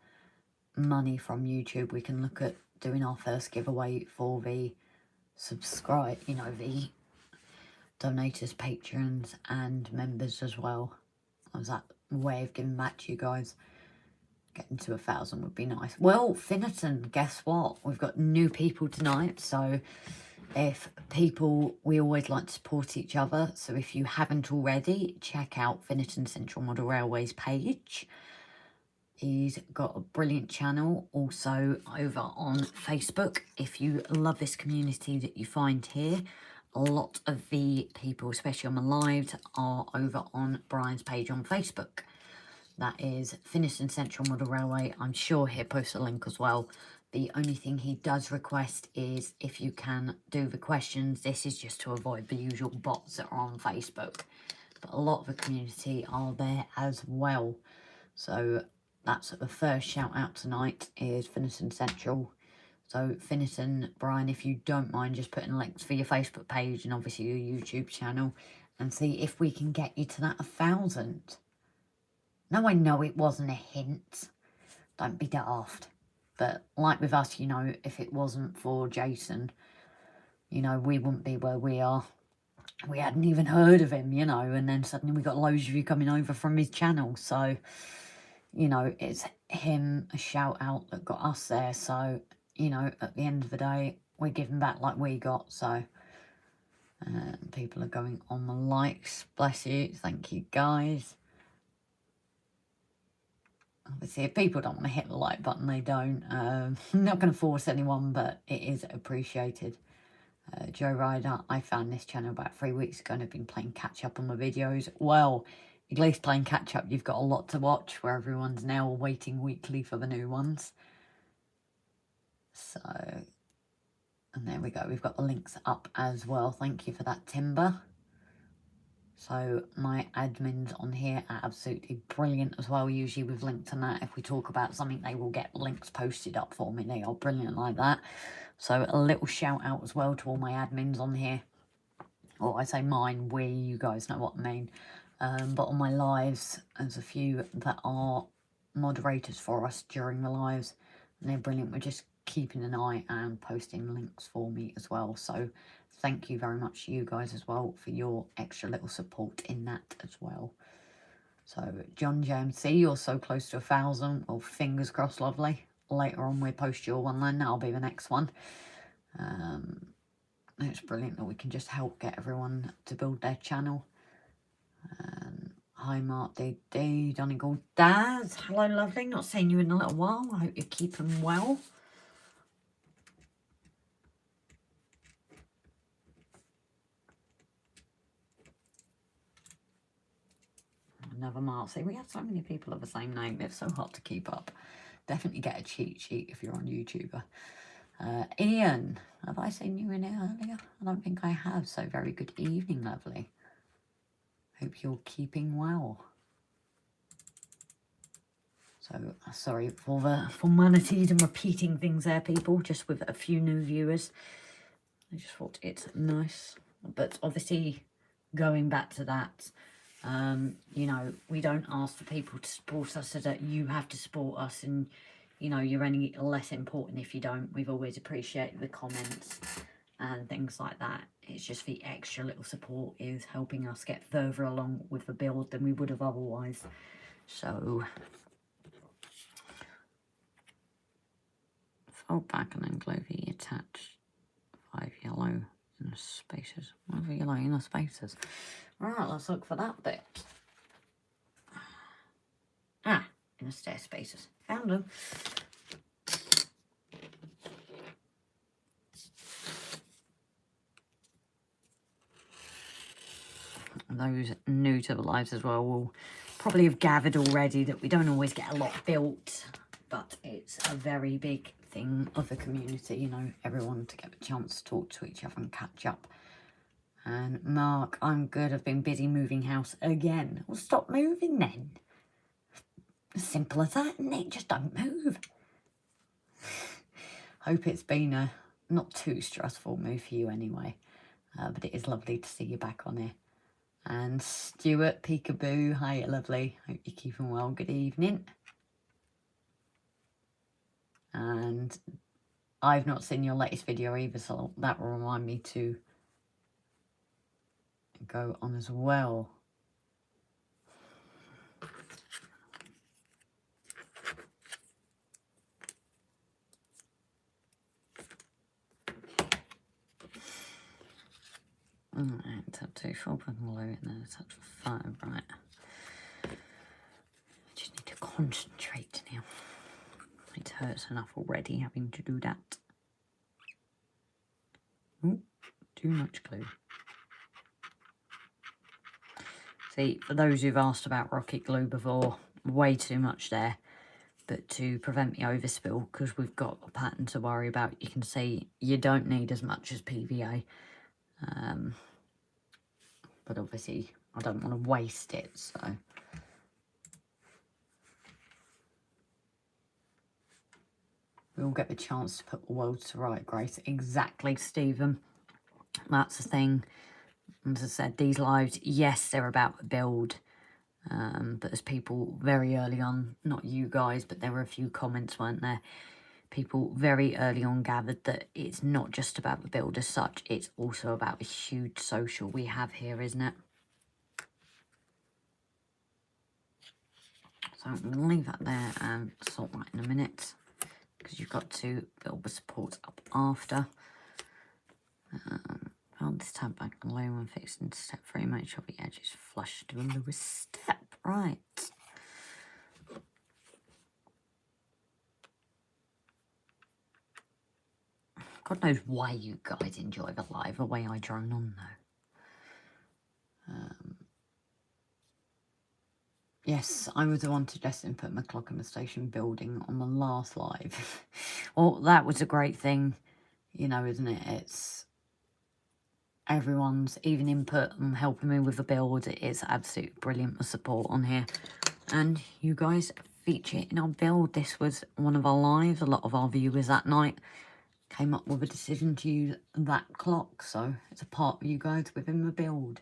money from YouTube, we can look at doing our first giveaway for the the donators, patrons, and members as well. As that way of giving back to you guys. Getting to 1,000 would be nice. Well, Finnerton, guess what? We've got new people tonight, so if people, we always like to support each other, so if you haven't already, check out Finnerton Central Model Railway's page. He's got a brilliant channel also over on Facebook. If you love this community that you find here, a lot of the people, especially on the lives, are over on Brian's page on Facebook. That is Finnerton Central Model Railway. I'm sure he'll post a link as well. The only thing he does request is if you can do the questions. This is just to avoid the usual bots that are on Facebook. But a lot of the community are there as well. So that's the first shout out tonight is Finnerton Central. So Finnerton, Brian, if you don't mind just putting links for your Facebook page and obviously your YouTube channel and see if we can get you to that 1,000. Now I know it wasn't a hint. Don't be daft. But like with us, you know, if it wasn't for Jason, you know, we wouldn't be where we are. We hadn't even heard of him, you know, and then suddenly we got loads of you coming over from his channel. So, you know, it's him, a shout out that got us there. So, you know, at the end of the day, we're giving back like we got. So, people are going on the likes. Bless you. Thank you, guys. Obviously, if people don't want to hit the like button, they don't. I'm not going to force anyone, but it is appreciated. Joe Ryder, I found this channel about 3 weeks ago and I've been playing catch up on my videos. Well, at least playing catch up, you've got a lot to watch where everyone's now waiting weekly for the new ones. So, and there we go. We've got the links up as well. Thank you for that, Timber. So my admins on here are absolutely brilliant as well. Usually we've linked on that. If we talk about something, they will get links posted up for me. They are brilliant like that. So a little shout out as well to all my admins on here. Or I say mine, we, you guys know what I mean. But on my lives, there's a few that are moderators for us during the lives. And they're brilliant. We're just keeping an eye and posting links for me as well. So thank you very much to you guys as well for your extra little support in that as well. So John JMC, you're so close to 1,000. Well, fingers crossed, lovely. Later on we'll post your one then. That'll be the next one. It's brilliant that we can just help get everyone to build their channel. Hi Mark DD, Donegal Daz. Hello lovely, not seen you in a little while. I hope you're keeping well. Another Mark. See, we have so many people of the same name. It's so hard to keep up. Definitely get a cheat sheet if you're on YouTuber. Ian, have I seen you in here earlier? I don't think I have. So very good evening, lovely. Hope you're keeping well. So, sorry for the formalities and repeating things there, people, just with a few new viewers. I just thought it's nice. But obviously, going back to that, you know, we don't ask for people to support us so that you have to support us and, you know, you're any less important if you don't. We've always appreciated the comments and things like that. It's just the extra little support is helping us get further along with the build than we would have otherwise. So... fold back and then glue the attached 5 yellow in the spaces. 5 yellow in the spaces. Right, let's look for that bit. Ah, in the stair spaces. Found them. Those new to the lives as well will probably have gathered already that we don't always get a lot built, but it's a very big thing of the community, you know, everyone to get the chance to talk to each other and catch up. And Mark, I'm good, I've been busy moving house again. Well, stop moving then. As simple as that, isn't it? Just don't move. Hope it's been a not too stressful move for you anyway, but it is lovely to see you back on here. And Stuart, peekaboo, hi, lovely, hope you're keeping well, good evening. And I've not seen your latest video either, so that will remind me to go on as well. Alright, tap 2, 4 below and then tap 5, right. Just need to concentrate now. It hurts enough already having to do that. Ooh, too much glue. See, for those who've asked about rocket glue before, way too much there. But to prevent the overspill, because we've got a pattern to worry about, you can see you don't need as much as PVA. But obviously, I don't want to waste it, so... we'll get the chance to put the world to right, Grace. Exactly, Stephen. That's the thing. As I said, these lives, yes, they're about the build. But as people very early on, not you guys, but there were a few comments, weren't there? People very early on gathered that it's not just about the build as such. It's also about the huge social we have here, isn't it? So I'm going to leave that there and sort that in a minute, because you've got to build the support up after. Hold this tab back and low when fixed into step 3. Make sure the edge is flush to the lowest step. Right. God knows why you guys enjoy the live the way I drone on though. Yes, I was the one suggesting put my clock in the station building on the last live. Well, that was a great thing, you know, isn't it? It's everyone's even input and helping me with the build. It's absolutely brilliant, the support on here. And you guys feature in our build. This was one of our lives. A lot of our viewers that night came up with a decision to use that clock. So it's a part of you guys within the build.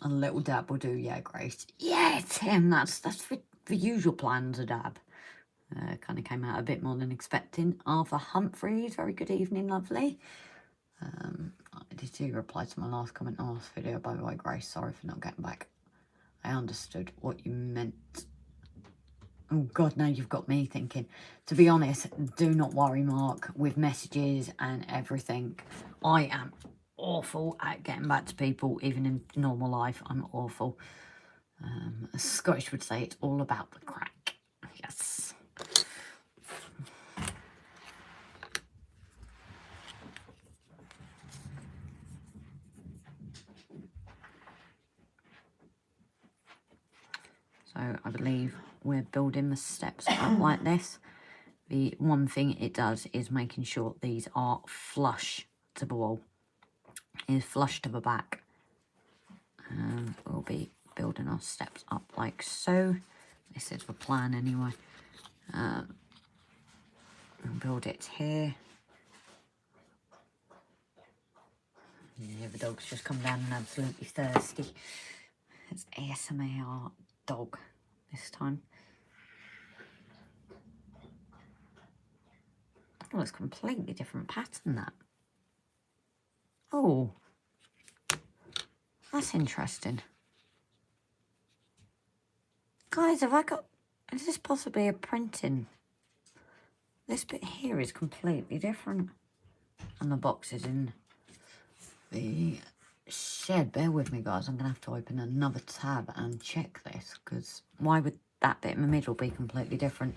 A little dab will do, yeah, Grace. Yeah, Tim, that's the usual plans, a dab. Kind of came out a bit more than expecting. Arthur Humphreys, very good evening, lovely. Did you reply to my last comment on last video, by the way, Grace? Sorry for not getting back. I understood what you meant. Oh, God, now you've got me thinking. To be honest, do not worry, Mark, with messages and everything. I am awful at getting back to people, even in normal life. I'm awful. As Scottish would say, it's all about the crack. Yes. we're building the steps up like this, the one thing it does is making sure these are flush to the wall, is flush to the back. We'll be building our steps up like so. This is the plan anyway. We'll build it here. Yeah, the dog's just come down and absolutely thirsty. It's ASMR dog this time. Oh, it's a completely different pattern, that. Oh, that's interesting. Guys, have I got... Is this possibly a printing? This bit here is completely different. And the box is in the shed. Bear with me, guys. I'm going to have to open another tab and check this, because why would that bit in the middle be completely different?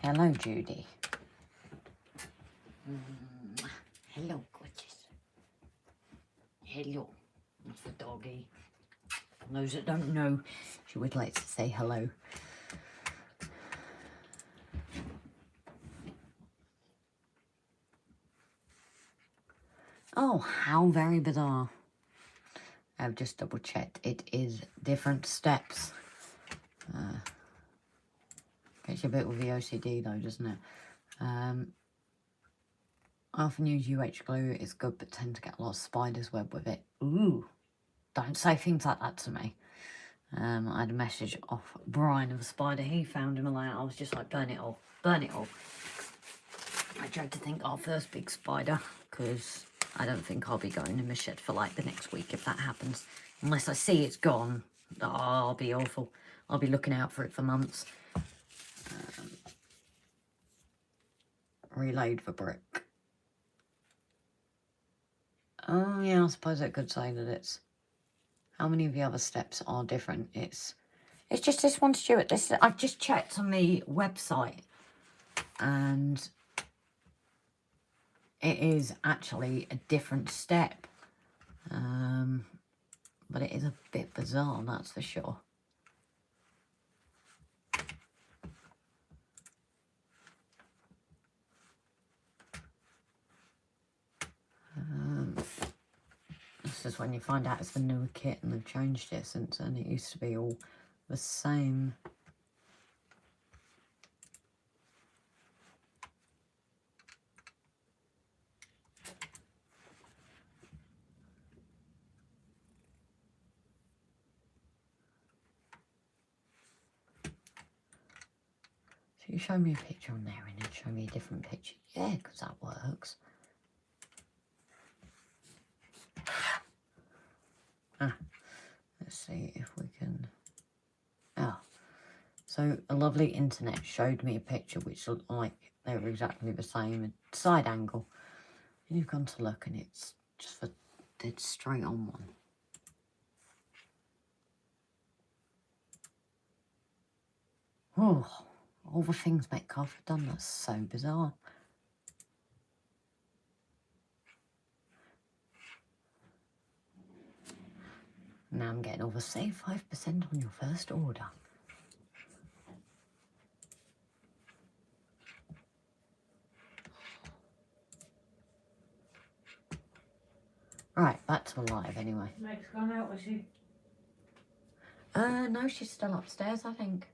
Hello, Judy. Hello, gorgeous. Hello. That's the doggy. For those that don't know, she would like to say hello. Oh, how very bizarre. I've just double checked. It is different steps. Gets you a bit with the OCD though, doesn't it? I often use UH glue. It's good, but tend to get a lot of spider's web with it. Ooh, don't say things like that to me. I had a message off Brian of a spider he found in a layout. I was just like, burn it all, burn it all. I tried to think our first big spider, because I don't think I'll be going in the shed for like the next week if that happens. Unless I see it's gone, oh, I'll be awful. I'll be looking out for it for months. Reload the brick. Oh yeah, I suppose I could say that it's... How many of the other steps are different? It's just this one, Stuart. This I've just checked on the website, and it is actually a different step. But it is a bit bizarre, that's for sure. This is when you find out it's the newer kit and they've changed it since then. It used to be all the same. So you show me a picture on there and then show me a different picture. Yeah, because that works. Let's see if we can... Oh, so a lovely internet showed me a picture which looked like they were exactly the same, a side angle. And you've gone to look and it's just a dead straight on one. Oh, all the things Metcalfe have done, that's so bizarre. Now I'm getting over save 5% on your first order. Right, back to live anyway. Meg's gone out, was she? No, she's still upstairs, I think.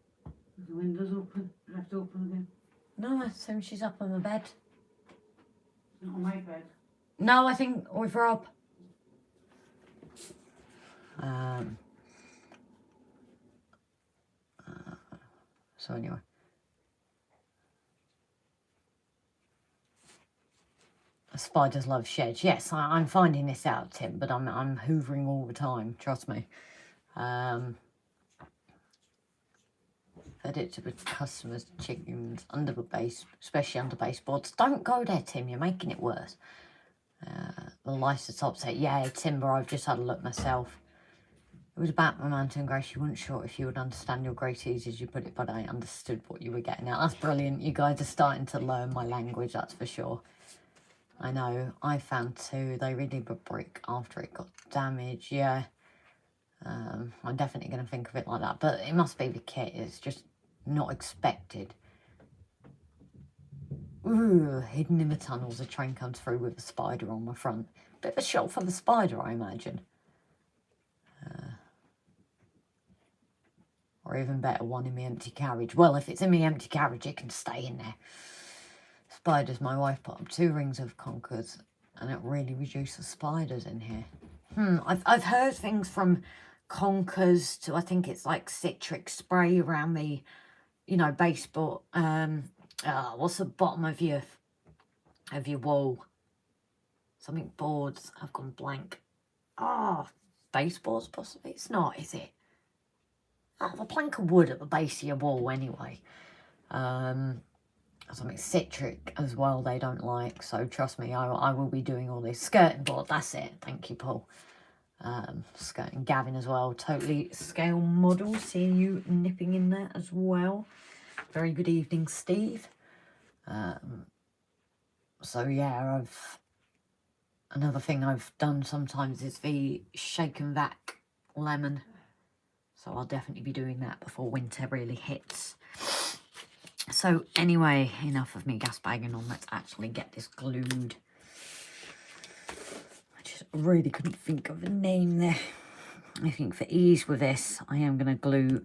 The window's open, left open again. No, I assume she's up on the bed. Not on my bed. No, I think with Rob. So anyway. Spiders love sheds. Yes, I'm finding this out, Tim, but I'm hoovering all the time, trust me. Fed it to the customers' chickens under the base, especially under baseboards. Don't go there, Tim, you're making it worse. The lice top set. Yeah, timber, I've just had a look myself. It was about my mountain grace. You weren't sure if you would understand your great ease as you put it, but I understood what you were getting at. That's brilliant. You guys are starting to learn my language, that's for sure. I know. I found too. They really did brick after it got damaged. Yeah. I'm definitely going to think of it like that. But it must be the kit. It's just not expected. Ooh, hidden in the tunnels. A train comes through with a spider on the front. Bit of a shot for the spider, I imagine. Or even better, one in the empty carriage. Well, if it's in the empty carriage, it can stay in there. Spiders, my wife put up 2 rings of conkers, and it really reduced the spiders in here. I've heard things from conkers to, I think it's like citric spray around the, you know, baseboard. What's the bottom of your wall? Something boards. I've gone blank. Baseboards possibly. It's not, is it? A plank of wood at the base of your wall anyway. Something citric as well they don't like, so trust me, I will be doing all this. Skirting board, that's it. Thank you, Paul. Skirting Gavin as well. Totally scale model. Seeing you nipping in there as well. Very good evening, Steve. So yeah, another thing I've done sometimes is the shake and vac lemon. So I'll definitely be doing that before winter really hits. So anyway, enough of me gas bagging on. Let's actually get this glued. I just really couldn't think of a name there. I think for ease with this, I am going to glue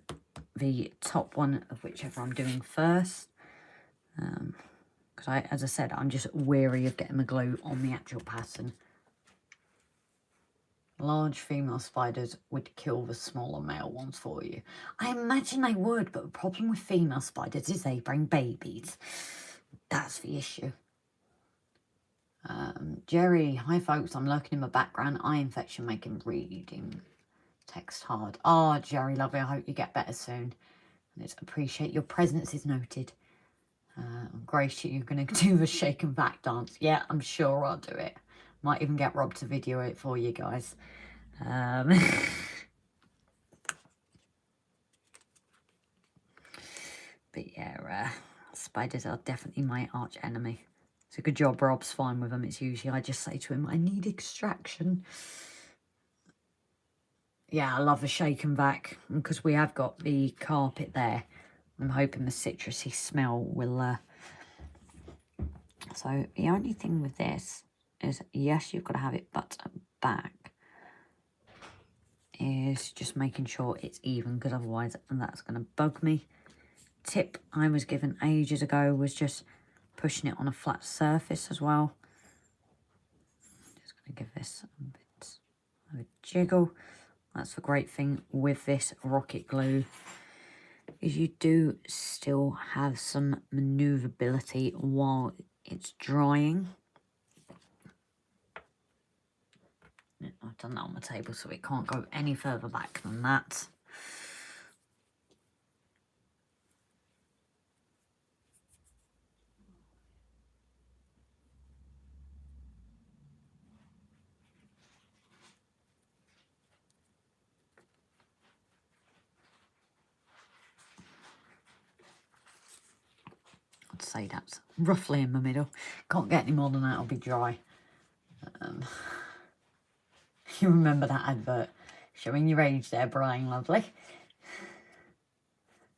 the top one of whichever I'm doing first. Because as I said, I'm just wary of getting the glue on the actual pattern. Large female spiders would kill the smaller male ones for you. I imagine they would, but the problem with female spiders is they bring babies. That's the issue. Jerry, hi folks, I'm lurking in my background. Eye infection making reading text hard. Oh, Jerry, lovely, I hope you get better soon. Let's appreciate your presence is noted. Grace, you're going to do the shake and back dance. Yeah, I'm sure I'll do it. Might even get Rob to video it for you guys. But yeah, spiders are definitely my arch enemy. It's a good job Rob's fine with them. It's usually I just say to him, I need extraction. Yeah, I love the shake and vac. Because we have got the carpet there, I'm hoping the citrusy smell will... So the only thing with this is, yes, you've got to have it butt back, is just making sure it's even, because otherwise that's going to bug me. Tip I was given ages ago was just pushing it on a flat surface as well. Just going to give this a bit of a jiggle. That's the great thing with this rocket glue, is you do still have some maneuverability while it's drying. I've done that on the table, so it can't go any further back than that. I'd say that's roughly in the middle. Can't get any more than that, it'll be dry. You remember that advert? Showing your age there, Brian, lovely.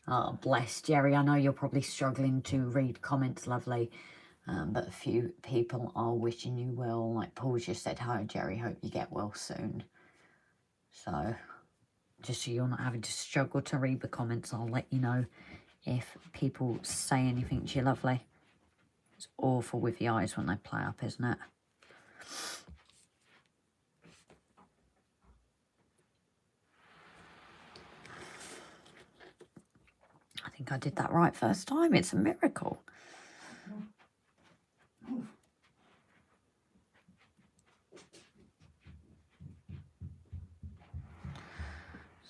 Oh, bless, Jerry. I know you're probably struggling to read comments, lovely. But a few people are wishing you well. Like Paul just said, hi, Jerry, hope you get well soon. So, just so you're not having to struggle to read the comments, I'll let you know if people say anything to you, lovely. It's awful with the eyes when they play up, isn't it? I think I did that right first time. It's a miracle.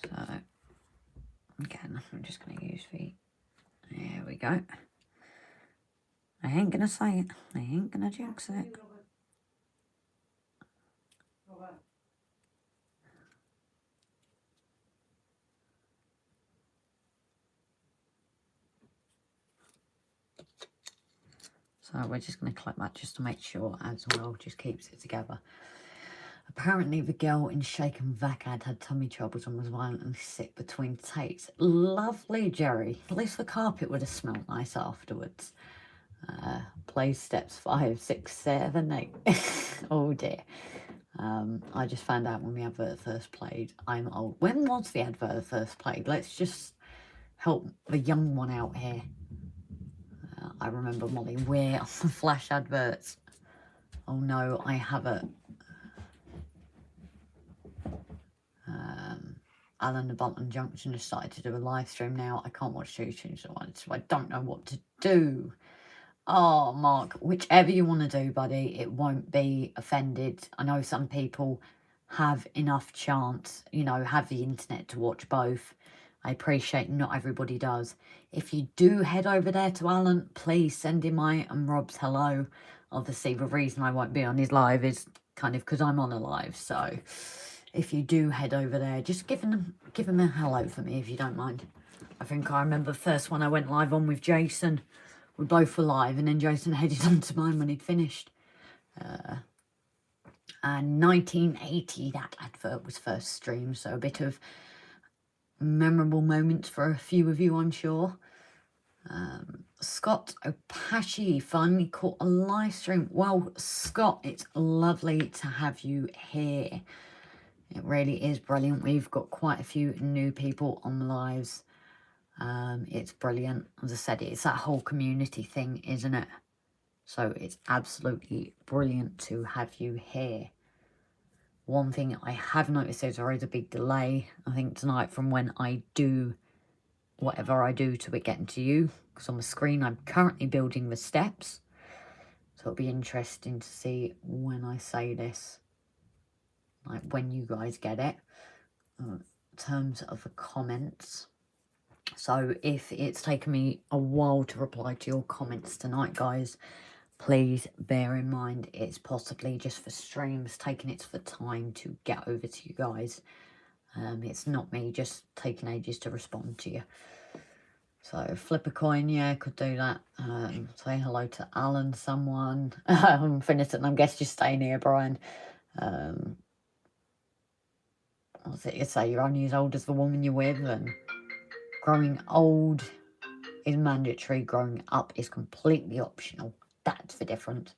So, again, I'm just going to use the... There we go. I ain't going to say it. I ain't going to jinx it. So we're just going to collect that just to make sure as well, just keeps it together. Apparently the girl in Shake and Vacad had tummy troubles and was violently sick between takes. Lovely, Jerry. At least the carpet would have smelled nice afterwards. Play steps 5, 6, 7, 8. Oh dear. I just found out when the advert first played. I'm old. When was the advert first played? Let's just help the young one out here. I remember Molly Weir on the Flash adverts. Oh no, I have it. Alan the Delph Junction has started to do a live stream now. I can't watch two streams at once, so I don't know what to do. Oh, Mark, whichever you want to do, buddy, it won't be offended. I know some people have enough chance, you know, have the internet to watch both. I appreciate not everybody does. If you do head over there to Alan, please send him my and Rob's hello. Obviously, the reason I won't be on his live is kind of because I'm on a live, so if you do head over there, just give him a hello for me if you don't mind. I think I remember the first one I went live on with Jason. We both were live, and then Jason headed on to mine when he'd finished. And 1980, that advert was first streamed, so a bit of memorable moments for a few of you, I'm sure. Scott Opashi finally caught a live stream. Well, Scott, it's lovely to have you here. It really is brilliant. We've got quite a few new people on the lives. It's brilliant. As I said, it's that whole community thing, isn't it? So it's absolutely brilliant to have you here. One thing I have noticed is there is a big delay, I think, tonight from when I do whatever I do to it getting to you. Because on the screen I'm currently building the steps. So it'll be interesting to see when I say this. Like when you guys get it. In terms of the comments. So if it's taken me a while to reply to your comments tonight, guys, please bear in mind it's possibly just for streams taking its for time to get over to you guys. It's not me just taking ages to respond to you. So flip a coin, yeah, could do that. Say hello to Alan, someone. Finishing, I guess you're staying here, Brian. What's it you say? You're only as old as the woman you're with, and growing old is mandatory. Growing up is completely optional. That's the difference.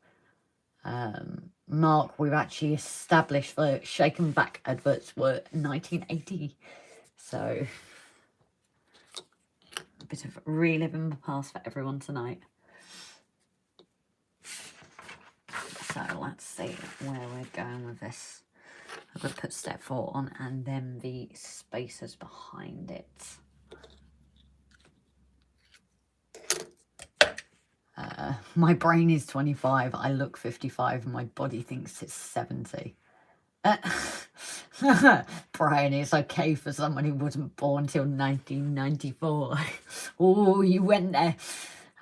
Mark, we've actually established the Shake and Back adverts were 1980. So, a bit of reliving the past for everyone tonight. So, let's see where we're going with this. I'm going to put step 4 on and then the spacers behind it. My brain is 25, I look 55, and my body thinks it's 70. Brian, it's okay for someone who wasn't born till 1994. Oh, you went there.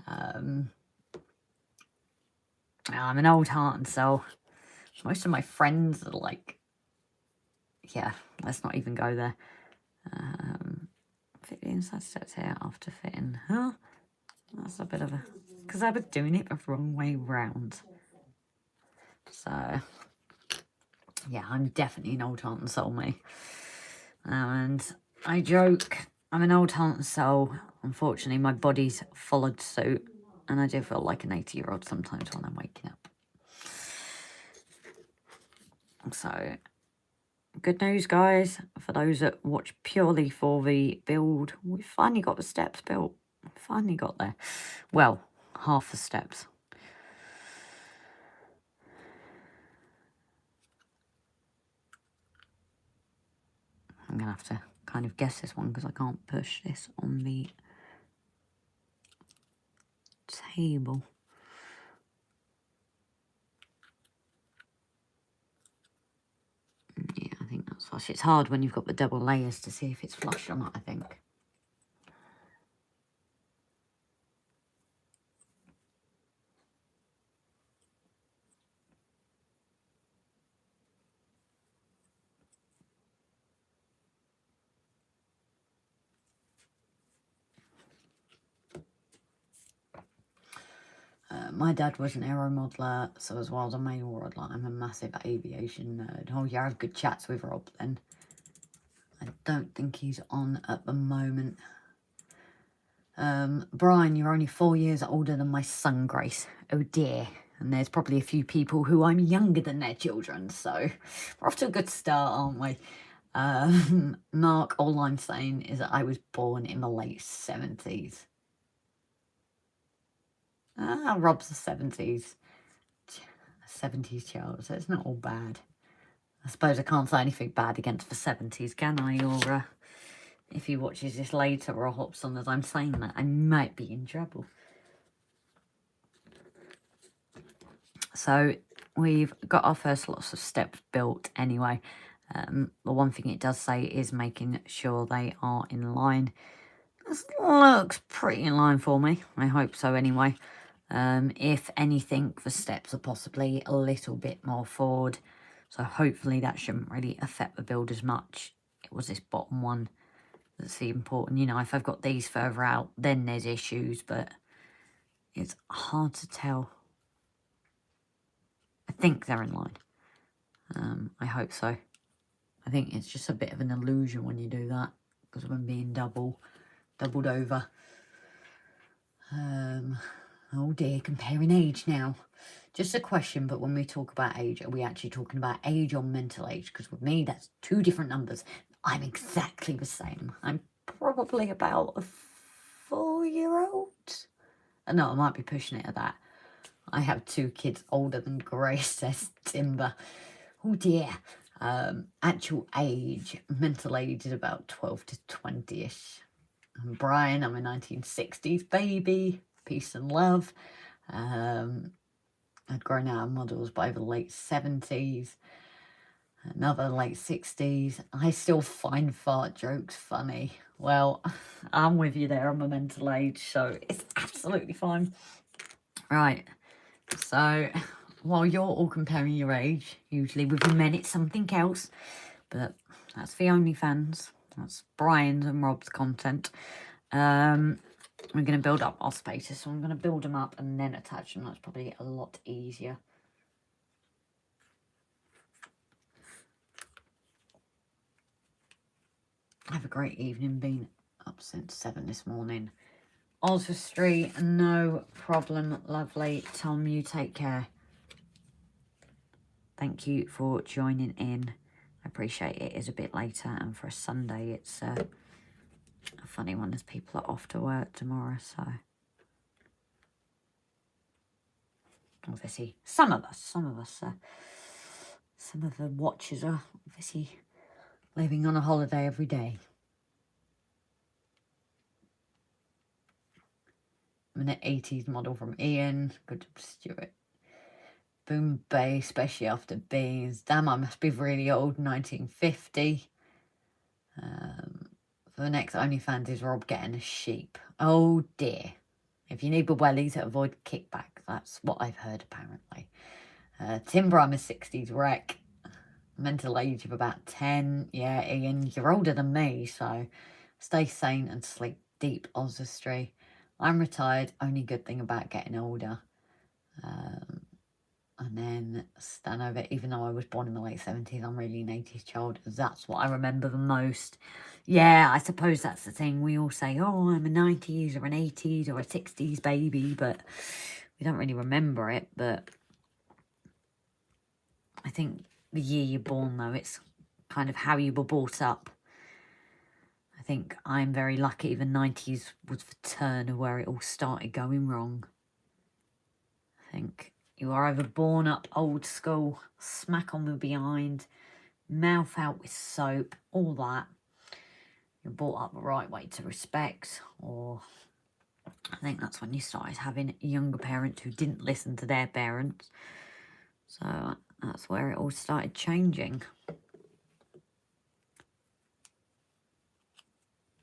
I'm an old heart and soul. Most of my friends are like, yeah, let's not even go there. Fit the inside steps here after fitting. Huh? That's a bit of a... because I was doing it the wrong way round. So, yeah, I'm definitely an old heart and soul, me. And I joke, I'm an old heart and soul. Unfortunately, my body's followed suit. And I do feel like an 80-year-old sometimes when I'm waking up. So, good news, guys. For those that watch purely for the build, we finally got the steps built. Finally got there. Well, half the steps. I'm going to have to kind of guess this one because I can't push this on the table. Yeah, I think that's flush. It's hard when you've got the double layers to see if it's flush or not, I think. my dad was an aero modeller, so as well as a mail modeller, I'm a massive aviation nerd. Oh yeah, I have good chats with Rob then. I don't think he's on at the moment. Brian, you're only 4 years older than my son, Grace. Oh dear. And there's probably a few people who I'm younger than their children, so we're off to a good start, aren't we? Mark, all I'm saying is that I was born in the late 70s. Rob's the 70s. 70s child, so it's not all bad. I suppose I can't say anything bad against the 70s, can I? Or if he watches this later or hops on as I'm saying that, I might be in trouble. So we've got our first lots of steps built anyway. The one thing it does say is making sure they are in line. This looks pretty in line for me. I hope so anyway. If anything, the steps are possibly a little bit more forward. So hopefully that shouldn't really affect the build as much. It was this bottom one that's the important. You know, if I've got these further out, then there's issues, but it's hard to tell. I think they're in line. I hope so. I think it's just a bit of an illusion when you do that, because of them being doubled over. Oh dear, comparing age now. Just a question, but when we talk about age, are we actually talking about age or mental age? Because with me, that's two different numbers. I'm exactly the same. I'm probably about a 4-year-old. No, I might be pushing it at that. I have 2 kids older than Grace, says Timber. Oh dear. Actual age, mental age is about 12 to 20-ish. And Brian, I'm a 1960s baby. Peace and love. I'd grown out of models by the late 70s. Another late 60s. I still find fart jokes funny. Well, I'm with you there on my mental age, so it's absolutely fine. Right. So, while you're all comparing your age, usually with men it's something else, but that's the OnlyFans. That's Brian's and Rob's content. We're going to build up our spaces, so I'm going to build them up and then attach them. That's probably a lot easier. Have a great evening, been up since 7 this morning. Osler Street, no problem, lovely. Tom, you take care. Thank you for joining in. I appreciate it. It is a bit later, and for a Sunday, it's a funny one as people are off to work tomorrow, so. Obviously, some of the watchers are obviously living on a holiday every day. I'm an 80s model from Ian. Good job, Stuart. Boom Bay, especially after beans. Damn, I must be really old. 1950. For the next OnlyFans is Rob getting a sheep. Oh dear. If you need the wellies, avoid kickback. That's what I've heard apparently. Timber, I'm a 60s wreck. Mental age of about 10. Yeah, Ian, you're older than me, so stay sane and sleep deep, Osistry. I'm retired. Only good thing about getting older. And then stand over, even though I was born in the late 70s, I'm really an 80s child. That's what I remember the most. Yeah, I suppose that's the thing. We all say, oh, I'm a 90s or an 80s or a 60s baby, but we don't really remember it. But I think the year you're born, though, it's kind of how you were brought up. I think I'm very lucky the 90s was the turn of where it all started going wrong. I think you are either born up old school, smack on the behind, mouth out with soap, all that. You're brought up the right way to respect, or I think that's when you started having younger parents who didn't listen to their parents. So that's where it all started changing.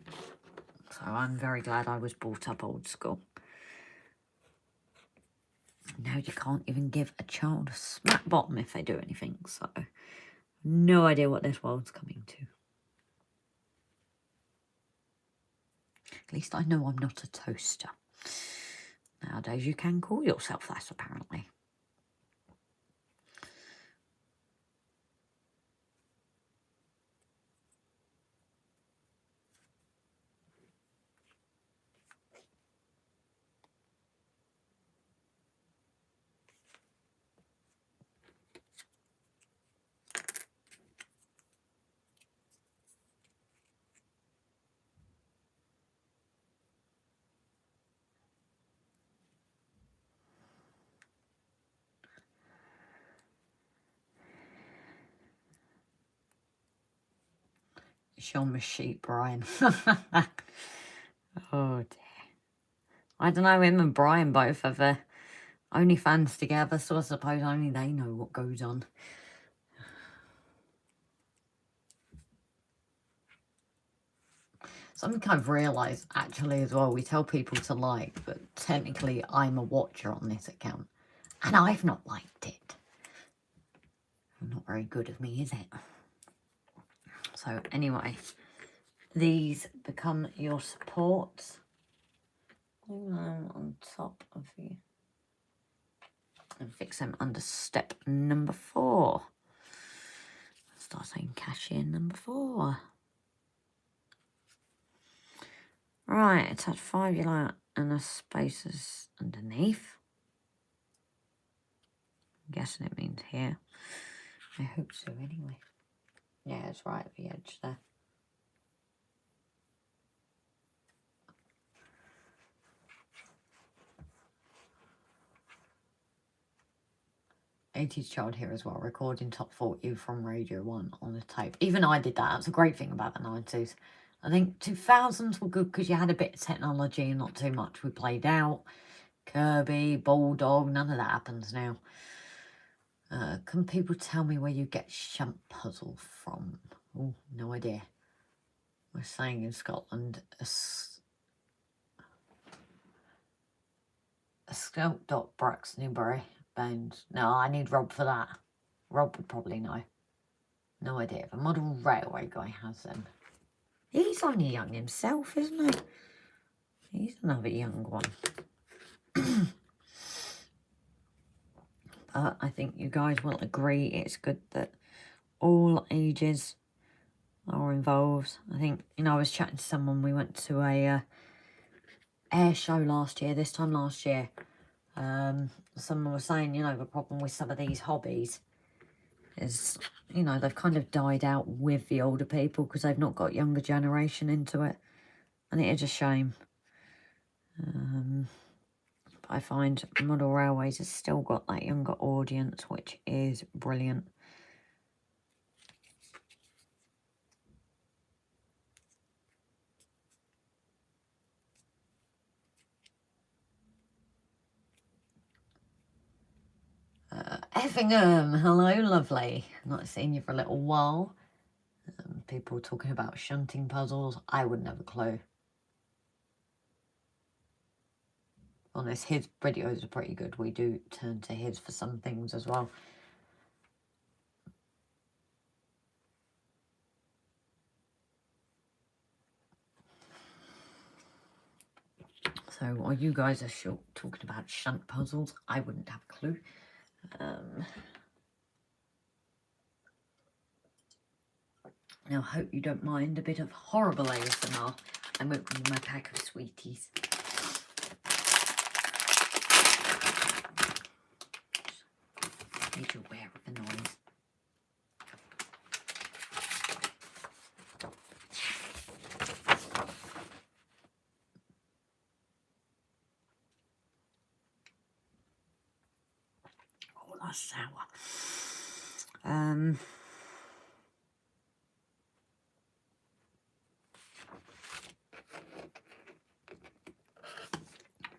So I'm very glad I was brought up old school. Now you can't even give a child a smack bottom if they do anything, so no idea what this world's coming to. At least I know I'm not a toaster. Nowadays you can call yourself that, apparently. Show me sheep, Brian. Oh dear. I don't know, him and Brian both have OnlyFans together, so I suppose only they know what goes on. Something I've realised actually as well, we tell people to like, but technically I'm a watcher on this account, and I've not liked it. Not very good of me, is it? So anyway, these become your supports. On top of you. And fix them under step number 4. Start saying cashier number 4. Right, attach 5 light and the spaces underneath. I'm guessing it means here. I hope so anyway. Yeah, it's right at the edge there. '80s child here as well, recording top 40 from Radio 1 on a tape. Even I did that. That's a great thing about the 90s. I think 2000s were good because you had a bit of technology and not too much. We played out. Kirby, Bulldog, none of that happens now. Can people tell me where you get shunt puzzle from? Oh, no idea. We're saying in Scotland, a scout.brax Newbury bound. No, I need Rob for that. Rob would probably know. No idea. The model railway guy has them. He's only young himself, isn't he? He's another young one. But I think you guys will agree it's good that all ages are involved. I think, you know, I was chatting to someone. We went to a air show last year, this time last year. Someone was saying, you know, the problem with some of these hobbies is, you know, they've kind of died out with the older people because they've not got younger generation into it. And it is a shame. But I find model railways has still got that younger audience, which is brilliant. Effingham, hello, lovely. Not seen you for a little while. People talking about shunting puzzles. I wouldn't have a clue. Honest, his videos are pretty good. We do turn to his for some things as well. So while you guys are talking about shunt puzzles, I wouldn't have a clue. Now, I hope you don't mind a bit of horrible ASMR. I'm opening my pack of sweeties. Made you aware of the noise. Oh, that's sour.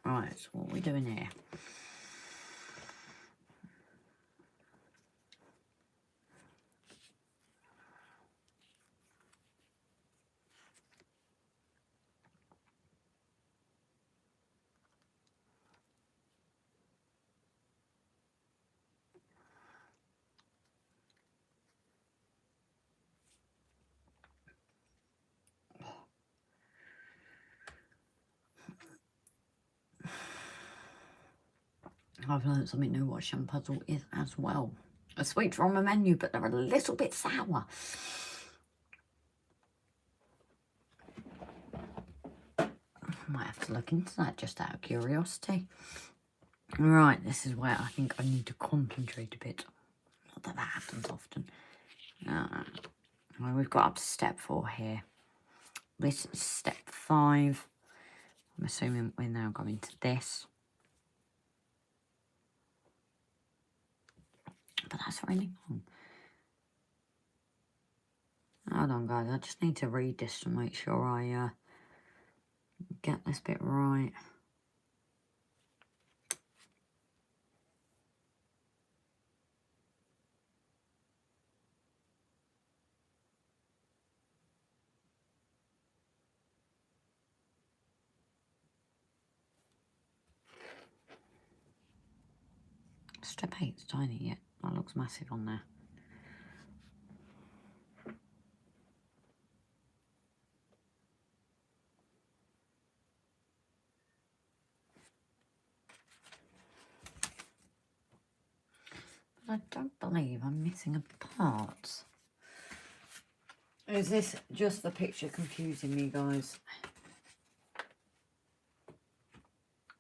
Right, so what are we doing here? I've learned something new what a puzzle is as well. The sweets are on the menu, but they're a little bit sour. Might have to look into that just out of curiosity. Right, this is where I think I need to concentrate a bit. Not that that happens often. Well, we've got up to step 4 here. This is step 5. I'm assuming we're now going to this. But that's really long. Hold on, guys. I just need to read this to make sure I get this bit right. Step 8's tiny yet. That looks massive on there. But I don't believe I'm missing a part. Is this just the picture confusing me, guys?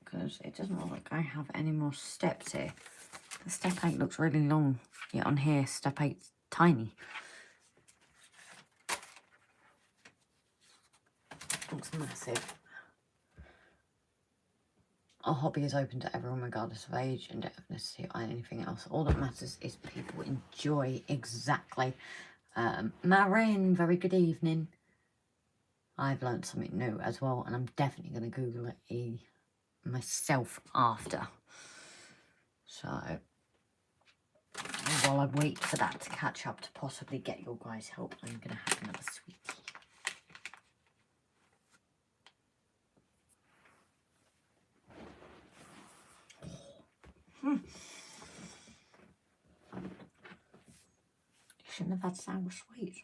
Because it doesn't look like I have any more steps here. The step 8 looks really long, yet on here step 8's tiny. Looks massive. Our hobby is open to everyone regardless of age and ethnicity or anything else. All that matters is people enjoy. Exactly. Marin, very good evening. I've learned something new as well, and I'm definitely going to Google it myself after. So, while I wait for that to catch up to possibly get your guys' help, I'm going to have another sweetie. You shouldn't have had sour sweets.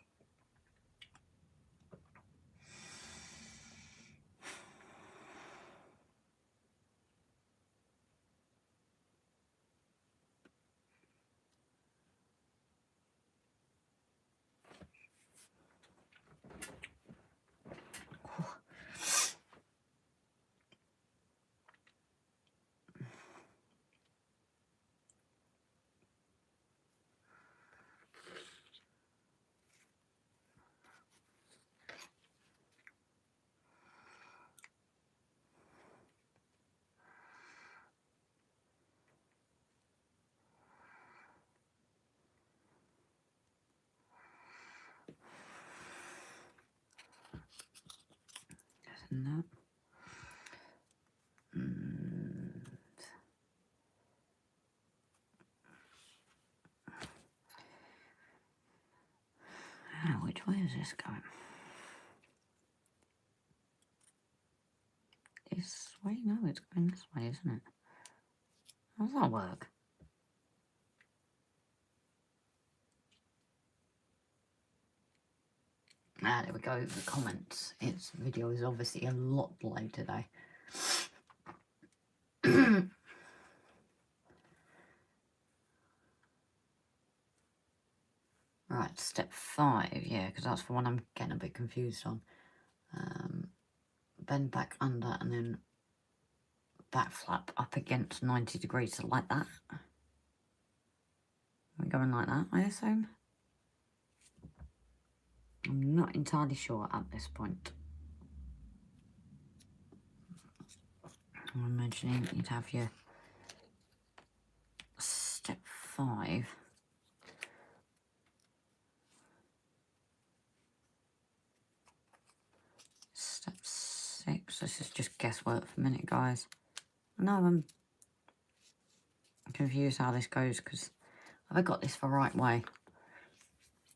And that. Which way is this going? This way? No, it's going this way, isn't it? How does that work? Ah, there we go, the comments. Its video is obviously a lot delayed today. Right, step 5, yeah, because that's the one I'm getting a bit confused on. Bend back under and then back flap up against 90 degrees, so like that. We're going like that, I assume. I'm not entirely sure at this point. I'm imagining you'd have your step 5. Step 6. This is just guesswork for a minute, guys. No, I'm confused how this goes because have I got this the right way?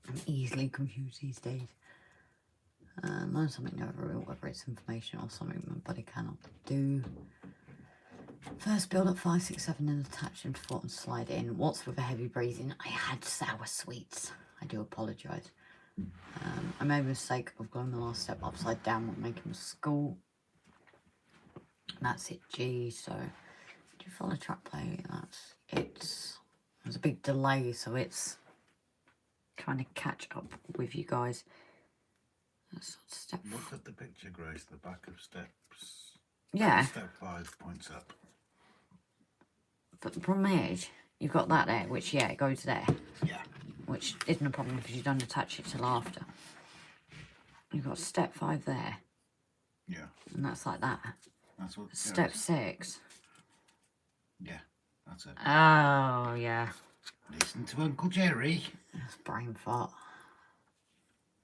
I'm easily confused these days. Learn something new every week, whether it's information or something my body cannot do. First build up 5, 6, 7 and attach them to foot and slide in. What's with the heavy breathing? I had sour sweets. I do apologise. I made a mistake of going the last step upside down when making the school. That's it, G, so Do you follow track play? There's a big delay, so it's trying to catch up with you guys. That's step. Look at the picture, Grace. The back of steps. Yeah. Step 5 points up. But the problem is, you've got that there, which, yeah, it goes there. Yeah. Which isn't a problem because you don't attach it till after. You've got step 5 there. Yeah. And that's like that. That's what. Step 6. Yeah, that's it. Oh, yeah. Listen to Uncle Jerry. That's brain fart.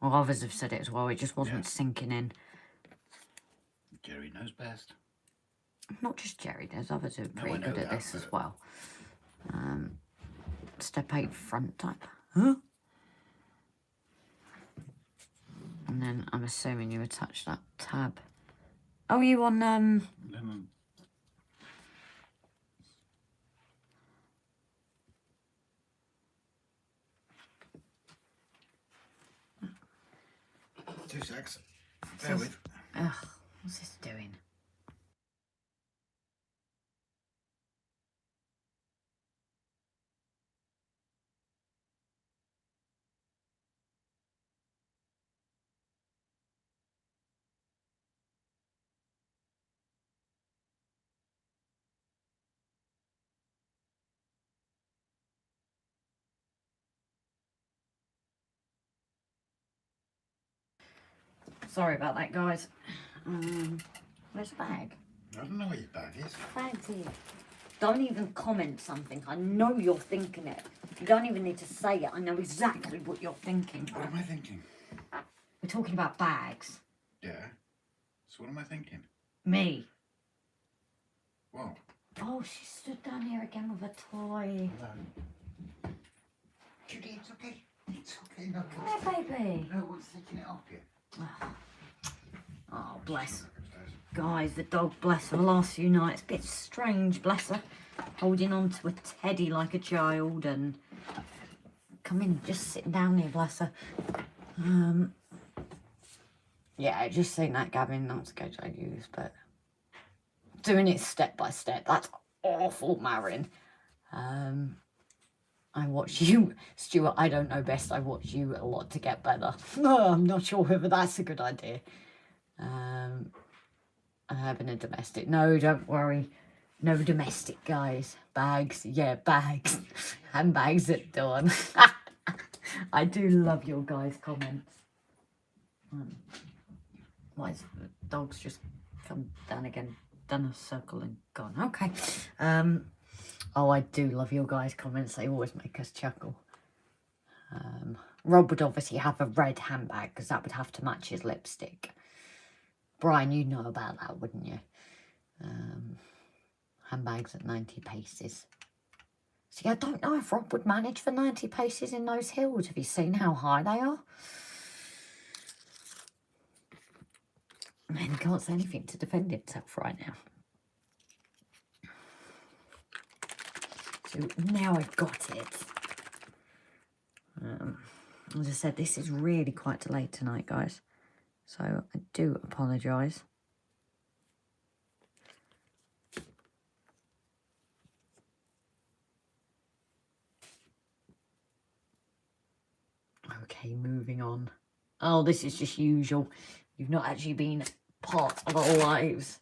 Well, others have said it as well. It just wasn't sinking in. Jerry knows best. Not just Jerry. There's others who are No, pretty I know good at that, this as but- well. Step 8 front type. Huh? And then I'm assuming you attach that tab. Oh, you on Lemon. Two secs. Bear with. Ugh, what's this doing? Sorry about that, guys. Where's the bag? I don't know where your bag is. Bag's here. Don't even comment something. I know you're thinking it. You don't even need to say it. I know exactly what you're thinking. What am I thinking? We're talking about bags. Yeah. So what am I thinking? Me. Well. Oh, she stood down here again with a toy. Hello. Judy, it's okay. It's okay. No, Come here, baby. no one's taking it off you. Oh, bless. Guys, the dog, bless her, the last few nights, a bit strange, bless her. Holding on to a teddy like a child and come in, just sitting down here, bless her. Yeah, I just seen that, Gavin, not the sketch I use, but doing it step by step, that's awful, Marin. I watch you, Stuart, I don't know best, I watch you a lot to get better. I'm not sure whether that's a good idea. I'm having a domestic. No, don't worry. No domestic, guys. Bags, yeah, bags. Handbags at dawn. I do love your guys' comments. Why is the dog's just come down again, done a circle and gone? Okay. Oh, I do love your guys' comments. They always make us chuckle. Rob would obviously have a red handbag because that would have to match his lipstick. Brian, you'd know about that, wouldn't you? Handbags at 90 paces. See, I don't know if Rob would manage for 90 paces in those hills. Have you seen how high they are? Man, he can't say anything to defend himself right now. So now I've got it. As I said, this is really quite delayed tonight, guys. So I do apologise. Okay, moving on. Oh, this is just usual. You've not actually been part of our lives.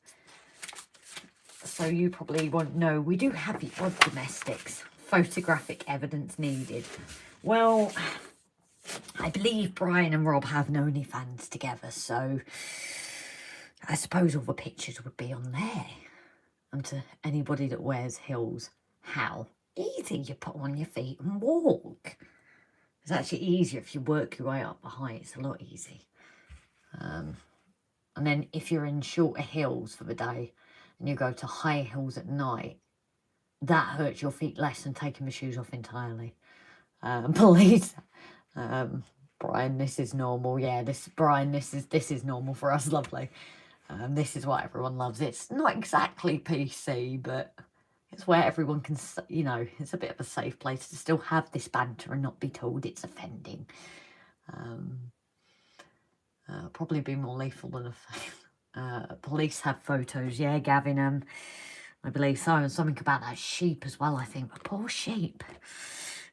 So you probably won't know. We do have the odd domestics. Photographic evidence needed. Well, I believe Brian and Rob have an OnlyFans together, so I suppose all the pictures would be on there. And to anybody that wears heels, how easy you put on your feet and walk. It's actually easier if you work your way up the height. It's a lot easier. And then if you're in shorter heels for the day and you go to high heels at night, that hurts your feet less than taking the shoes off entirely. Please. Brian, this is normal. Yeah, Brian, this is normal for us, lovely. This is what everyone loves. It's not exactly PC, but it's where everyone can, you know, it's a bit of a safe place to still have this banter and not be told it's offending. Probably be more lethal than a police have photos. Yeah, Gavin, I believe so. And something about that sheep as well, I think. The poor sheep.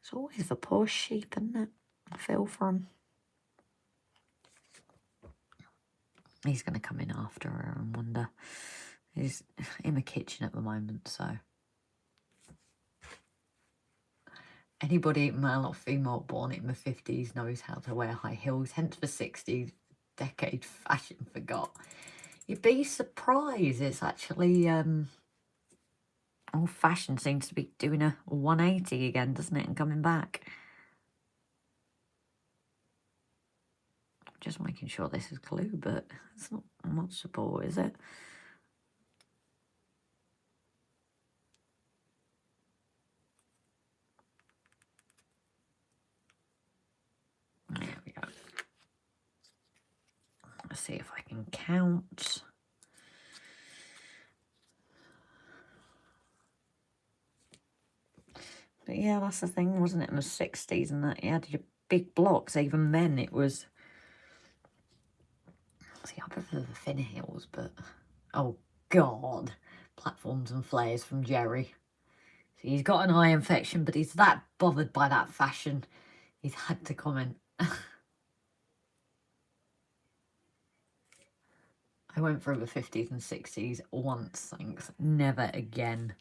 It's always the poor sheep, isn't it? I feel for him. He's going to come in after her and wonder. He's in the kitchen at the moment, so. Anybody, male or female, born in the 50s knows how to wear high heels, hence the 60s decade fashion forgot. You'd be surprised. It's actually, old fashion seems to be doing a 180 again, doesn't it, and coming back. Just making sure this is glued, but it's not much support, is it? There we go. Let's see if I can count. But yeah, that's the thing, wasn't it, in the 60s, and that you had your big blocks. Even then, it was. See, I prefer the thinner heels, but oh god, platforms and flares from Jerry. See, he's got an eye infection, but he's that bothered by that fashion, he's had to comment. I went through the 50s and 60s once, thanks. Never again.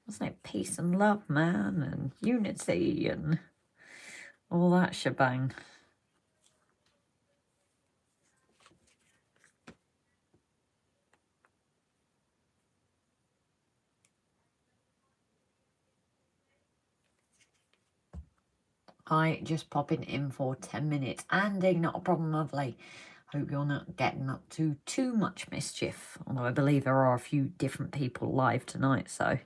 Wasn't it peace and love, man, and unity and all that shebang? Hi, just popping in for 10 minutes. Andy, not a problem, lovely. Hope you're not getting up to too much mischief. Although I believe there are a few different people live tonight, so.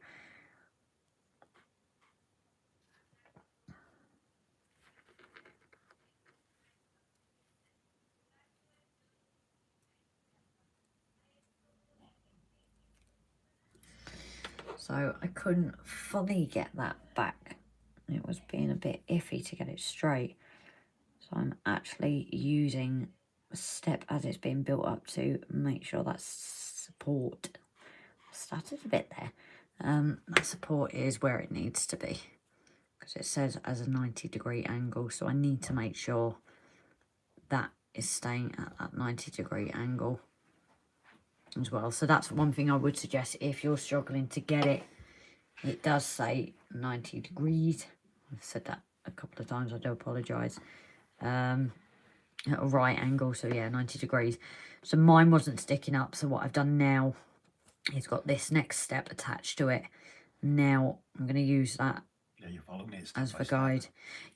So I couldn't fully get that back. It was being a bit iffy to get it straight. So I'm actually using a step as it's being built up to make sure that support, started a bit there, that support is where it needs to be. Because it says as a 90-degree angle, so I need to make sure that is staying at that 90-degree angle as well. So that's one thing I would suggest if you're struggling to get it. It does say 90 degrees. I've said that a couple of times, I do apologise. At a right angle, so yeah, 90 degrees. So mine wasn't sticking up, so what I've done now is got this next step attached to it. Now I'm going to use that. Yeah, you're following it as the guide.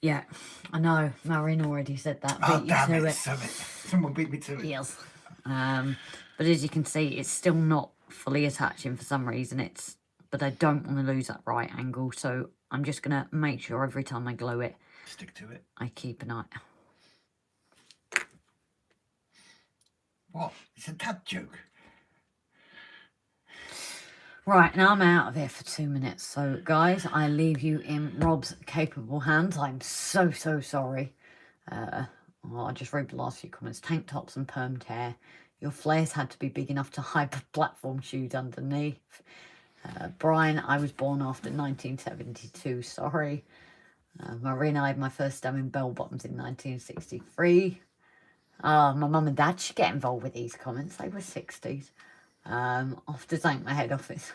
Yeah, I know. Marin already said that. Oh, damn it. Someone beat me to it. Yes. But as you can see, it's still not fully attaching for some reason. But I don't want to lose that right angle, so I'm just going to make sure every time I glue it, stick to it. I keep an eye. What? It's a dad joke. Right, now I'm out of here for 2 minutes. So, guys, I leave you in Rob's capable hands. I'm so sorry. I'll just read the last few comments. Tank tops and permed hair. Your flares had to be big enough to hide the platform shoes underneath. Brian, I was born after 1972. Sorry. Marina, I had my first step in bell bottoms in 1963. My mum and dad should get involved with these comments. They were 60s. Off to thank my head office.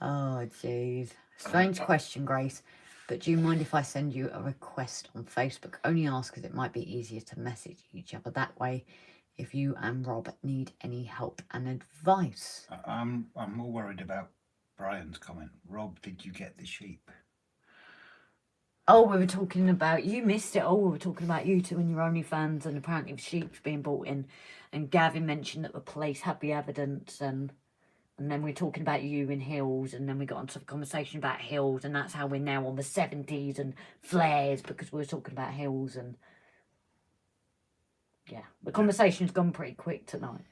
Oh, jeez. Strange question, Grace. But do you mind if I send you a request on Facebook? Only ask because it might be easier to message each other that way if you and Rob need any help and advice. I'm more worried about Brian's comment. Rob, did you get the sheep? Oh, we were talking about, you missed it. Oh, we were talking about you two and your OnlyFans, and apparently the sheep's being brought in. And Gavin mentioned that the police had the evidence, and then we were talking about you in Hills, and then we got onto the conversation about Hills, and that's how we're now on the 70s and flares, because we were talking about Hills, and yeah, the conversation's gone pretty quick tonight.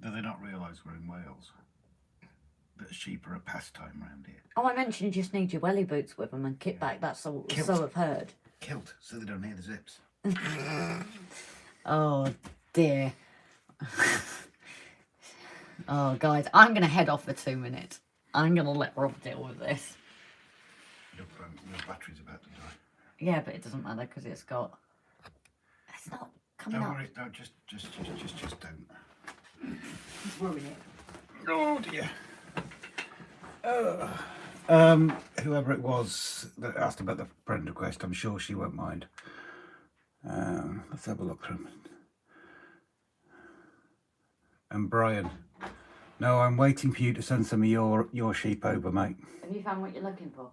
Do they not realise we're in Wales? That sheep are a pastime around here. Oh, I mentioned you just need your welly boots with them and kit back. That's all. So I've heard. Kilt, so they don't hear the zips. Oh dear. Oh, guys, I'm going to head off for 2 minutes. I'm going to let Rob deal with this. Your battery's about to die. Yeah, but it doesn't matter because it's got... It's not coming Don't up. worry, no, just don't. It's ruining it. Oh dear. Whoever it was that asked about the friend request, I'm sure she won't mind. Let's have a look through. And Brian, no, I'm waiting for you to send some of your sheep over, mate. Have you found what you're looking for?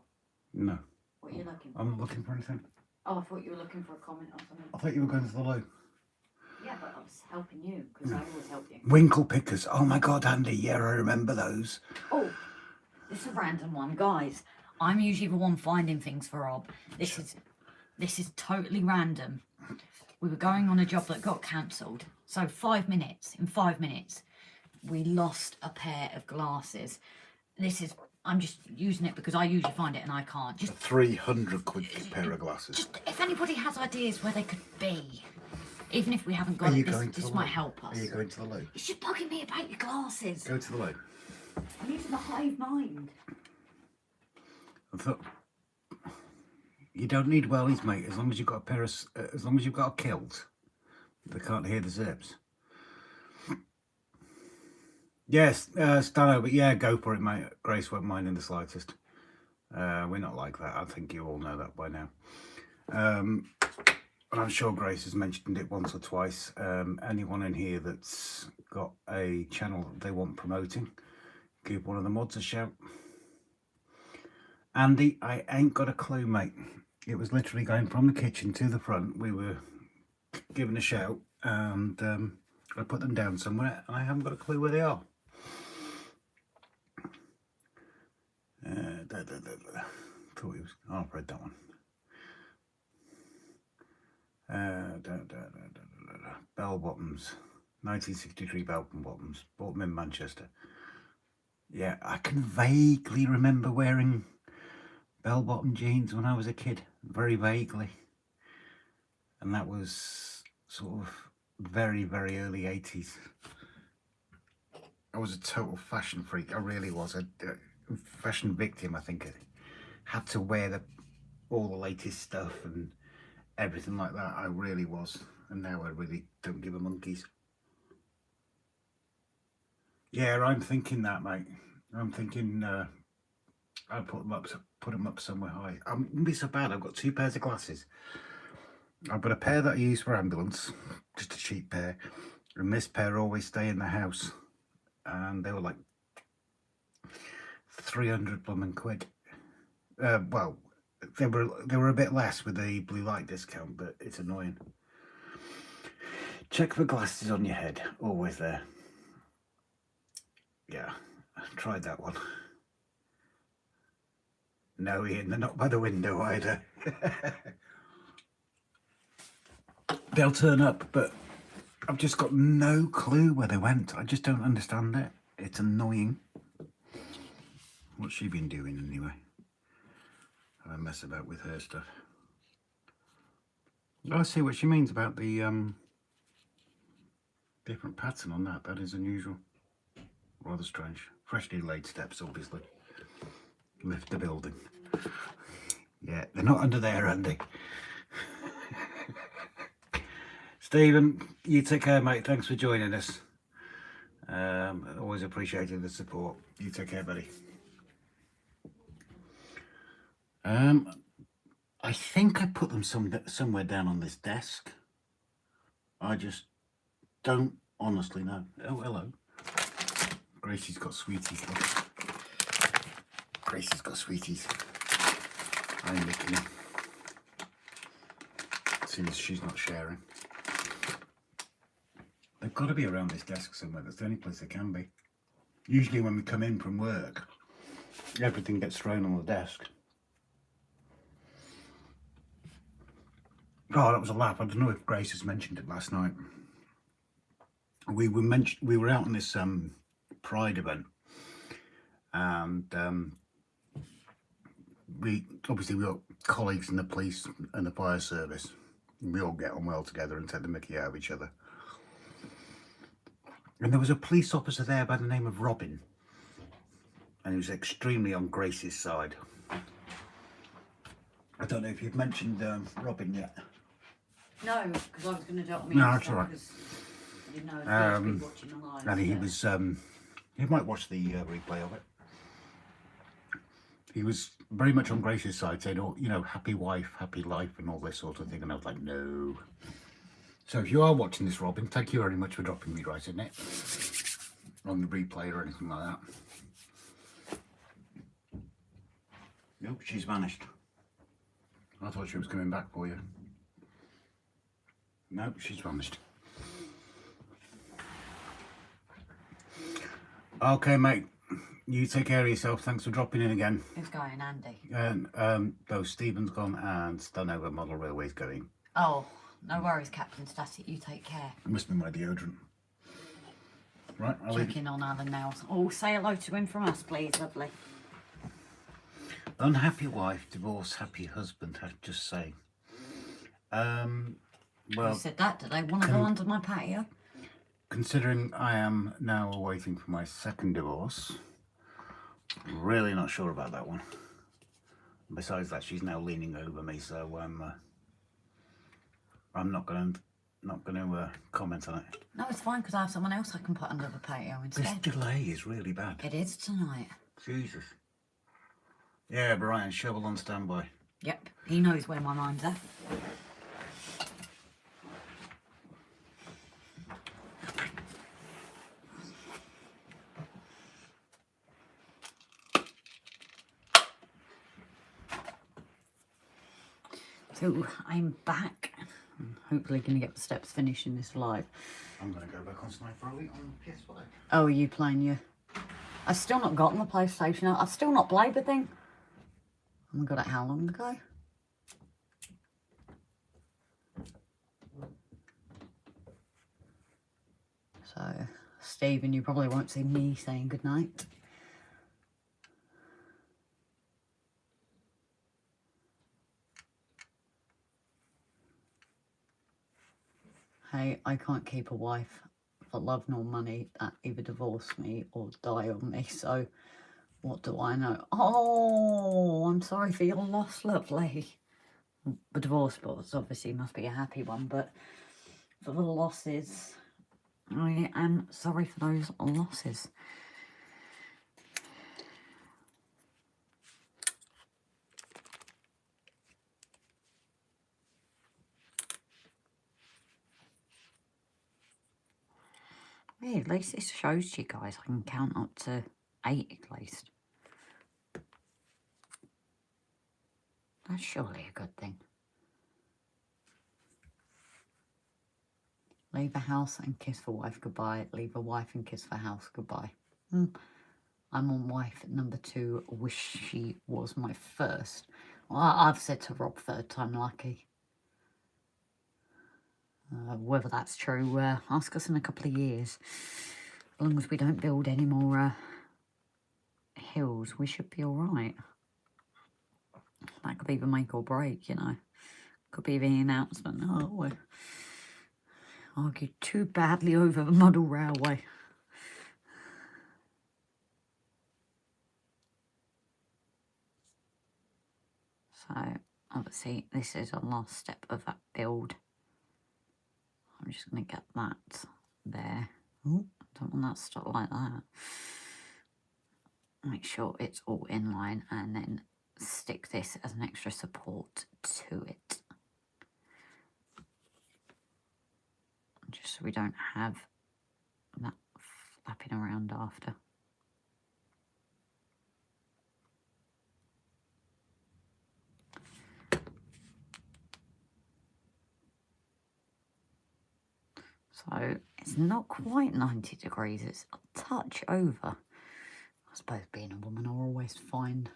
No, What are you looking for? I'm not looking for anything. Oh, I thought you were looking for a comment or something. I thought you were going to the loo. Yeah, but I was helping you because I always help you. Winkle pickers. Oh my God, Andy. Yeah, I remember those. Oh, this is a random one, guys. I'm usually the one finding things for Rob. This is totally random. We were going on a job that got cancelled. So in 5 minutes, we lost a pair of glasses. I'm just using it because I usually find it and I can't. Just 300 quid pair of glasses. Just if anybody has ideas where they could be, even if we haven't got it, this might help us. Are you going to the loo? It's just bugging me about your glasses. Go to the loo. I'm using the hive mind. I thought you don't need wellies, mate. As long as you've got a pair of, as long as you've got a kilt, they can't hear the zips. Yes, Stano, but yeah, go for it, mate. Grace won't mind in the slightest. We're not like that. I think you all know that by now. And I'm sure Grace has mentioned it once or twice. Anyone in here that's got a channel that they want promoting, give one of the mods a shout. Andy, I ain't got a clue, mate. It was literally going from the kitchen to the front. We were given a shout and I put them down somewhere and I haven't got a clue where they are. Thought he was... Oh, I've read that one. Bell bottoms. 1963 bell bottoms. Bought them in Manchester. Yeah, I can vaguely remember wearing bell-bottom jeans when I was a kid, very vaguely, and that was sort of very early 80s. I was a total fashion freak. I really was a fashion victim. I think I had to wear all the latest stuff and everything like that. I really was, and now I really don't give a monkeys. Yeah, I'm thinking that, mate. I'm thinking I'll put them up somewhere high. I wouldn't be so bad. I've got 2 pairs of glasses. I've got a pair that I use for ambulance, just a cheap pair, and this pair always stay in the house. And they were like 300 blooming quid. Well, they were a bit less with the blue light discount, but it's annoying. Check for glasses on your head, always there. Yeah, I tried that one. No, Ian, they're not by the window either. They'll turn up, but I've just got no clue where they went. I just don't understand it. It's annoying. What's she been doing anyway? I mess about with her stuff. I see what she means about the different pattern on that. That is unusual. Rather strange. Freshly laid steps, obviously. Lift the building. Yeah, they're not under there, Andy. Stephen, you take care, mate. Thanks for joining us. Always appreciated the support. You take care, buddy. I think I put them somewhere down on this desk. I just don't honestly know. Oh, hello. Gracie's got sweeties. Look. Gracie's got sweeties. I'm licking them. Since she's not sharing. They've got to be around this desk somewhere. That's the only place they can be. Usually when we come in from work, everything gets thrown on the desk. Oh, that was a laugh. I don't know if Grace has mentioned it last night. We were out on this Pride event, and we got colleagues in the police and the fire service. We all get on well together and take the mickey out of each other. And there was a police officer there by the name of Robin. and he was extremely on Grace's side. I don't know if you've mentioned Robin yet. No, because I was going to do it on my No, Insta, that's all right. because I didn't know if you would be watching the live. And he but- was, you might watch the replay of it. He was very much on Grace's side, saying, oh, you know, happy wife, happy life, and all this sort of thing. And I was like, no. So if you are watching this, Robin, thank you very much for dropping me right in it. On the replay or anything like that. Nope, she's vanished. I thought she was coming back for you. Nope, she's vanished. Okay, mate. You take care of yourself. Thanks for dropping in again. Who's going, Andy? And though Stephen's gone and Stanhover Model Railway's going. Oh, no worries, Captain Static. You take care. It must be my deodorant. Right, I'll leave. Checking on Alan Nails. Oh, say hello to him from us, please, lovely. Unhappy wife, divorce, happy husband. I'd just say. Who Well, said that? Do they want to go under my patio? considering I am now awaiting for my second divorce, really not sure about that one. Besides that, she's now leaning over me, so I'm not going to comment on it. No, it's fine, because I have someone else I can put under the patio This instead. delay is really bad. It is tonight. Jesus. Yeah, Brian, shovel on standby. Yep, he knows where my mind's at. So I'm back. I'm hopefully going to get the steps finished in this live. I'm going to go back on Sniper Elite on PS5. Oh, are you playing your... I've still not gotten the PlayStation. I've still not played the thing. I got it how long ago? So, Stephen, you probably won't see me saying goodnight. Hey, I can't keep a wife for love nor money that either divorce me or die on me, so what do I know? Oh, I'm sorry for your loss, lovely. The divorce boards obviously must be a happy one, but for the losses, I am sorry for those losses. Yeah, at least this shows you guys I can count up to 8 at least. That's surely a good thing. Leave a house and kiss for wife goodbye. Leave a wife and kiss for house goodbye. I'm on wife number 2. Wish she was my first. Well, I've said to Rob, third time lucky. Whether that's true, ask us in a couple of years. As long as we don't build any more hills, we should be alright. That could either make or break, you know. Could be the announcement. Oh, we argued too badly over the model railway. So, obviously, this is a last step of that build. I'm just going to get that there. Ooh, don't want that stuck like that. Make sure it's all in line and then stick this as an extra support to it. Just so we don't have that flapping around after. So it's not quite 90 degrees, it's a touch over. I suppose being a woman, I'll always find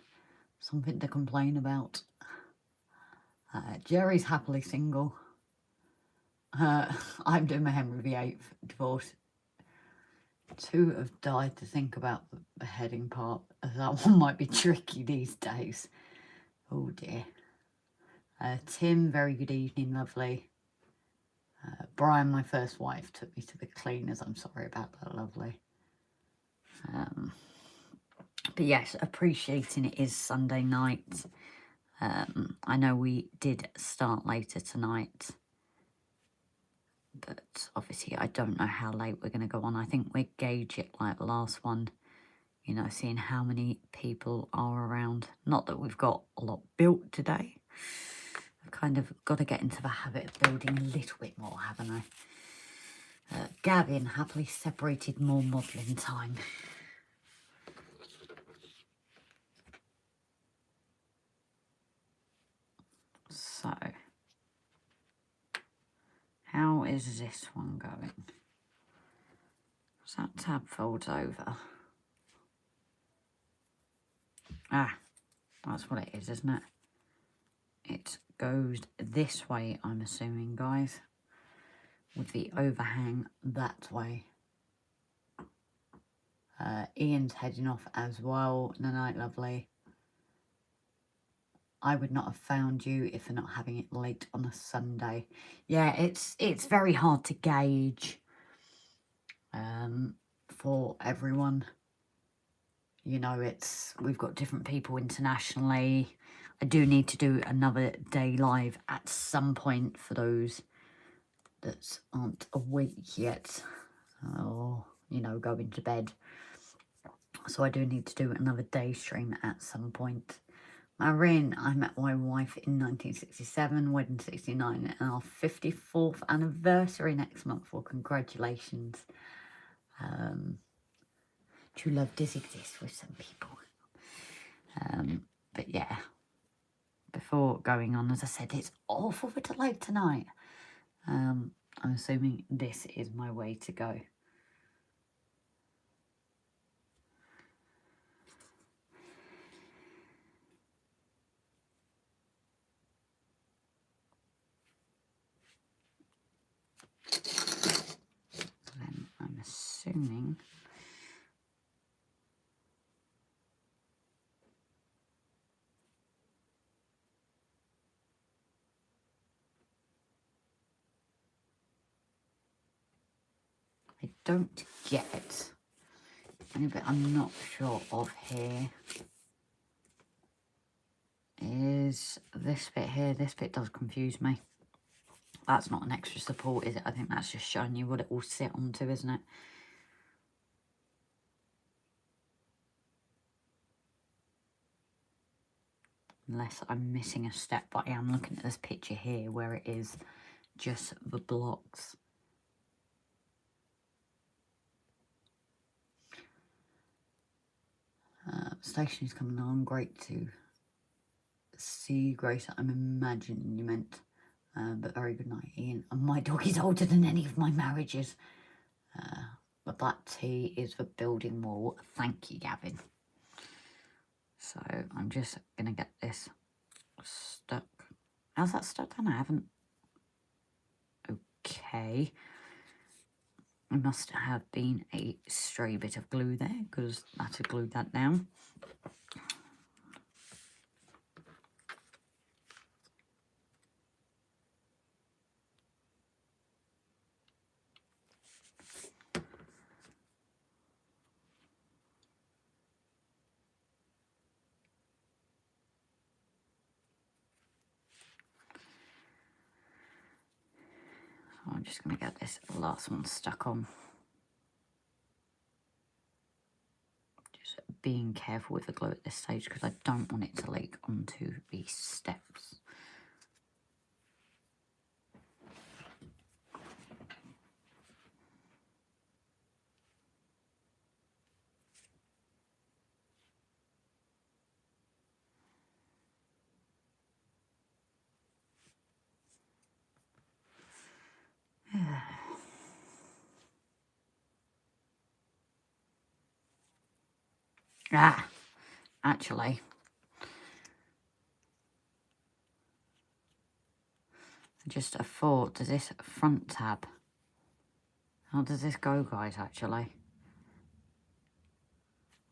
something to complain about. Jerry's happily single. I'm doing my Henry VIII divorce. 2 have died to think about the beheading part, as that one might be tricky these days. Oh dear. Tim, very good evening, lovely. Brian, my first wife, took me to the cleaners. I'm sorry about that, lovely. But yes, appreciating it is Sunday night. I know we did start later tonight, but obviously I don't know how late we're going to go on. I think we gauge it like the last one, you know, seeing how many people are around. Not that we've got a lot built today. I've kind of got to get into the habit of building a little bit more, haven't I? Gavin happily separated more modelling time. So, how is this one going? So that tab folds over. Ah, that's what it is, isn't it? It goes this way, I'm assuming, guys. With the overhang that way. Ian's heading off as well. No, night, lovely. I would not have found you if you're not having it late on a Sunday. Yeah, it's very hard to gauge for everyone. You know, we've got different people internationally. I do need to do another day live at some point for those that aren't awake yet, or, you know, going to bed. So I do need to do another day stream at some point. Marin, I met my wife in 1967, wedding 69, and our 54th anniversary next month. Well, congratulations. True love does exist with some people. But yeah, before going on, as I said, it's awful for delayed tonight. I'm assuming this is my way to go. Then I'm assuming I don't get any bit I'm not sure of here is this bit here. This bit does confuse me. That's not an extra support, is it? I think that's just showing you what it will sit onto, isn't it? Unless I'm missing a step, but I am looking at this picture here where it is just the blocks. Station is coming on. Great to see, Grace. I'm imagining you meant. But very good night, Ian. And my dog is older than any of my marriages. But that tea is the building wall. Thank you, Gavin. So I'm just going to get this stuck. How's that stuck down? I haven't. Okay. It must have been a stray bit of glue there, because that had glued that down. So I'm just going to get this last one stuck on. Just being careful with the glue at this stage, because I don't want it to leak onto the steps. Actually, just a thought, does this front tab, how does this go, guys, actually?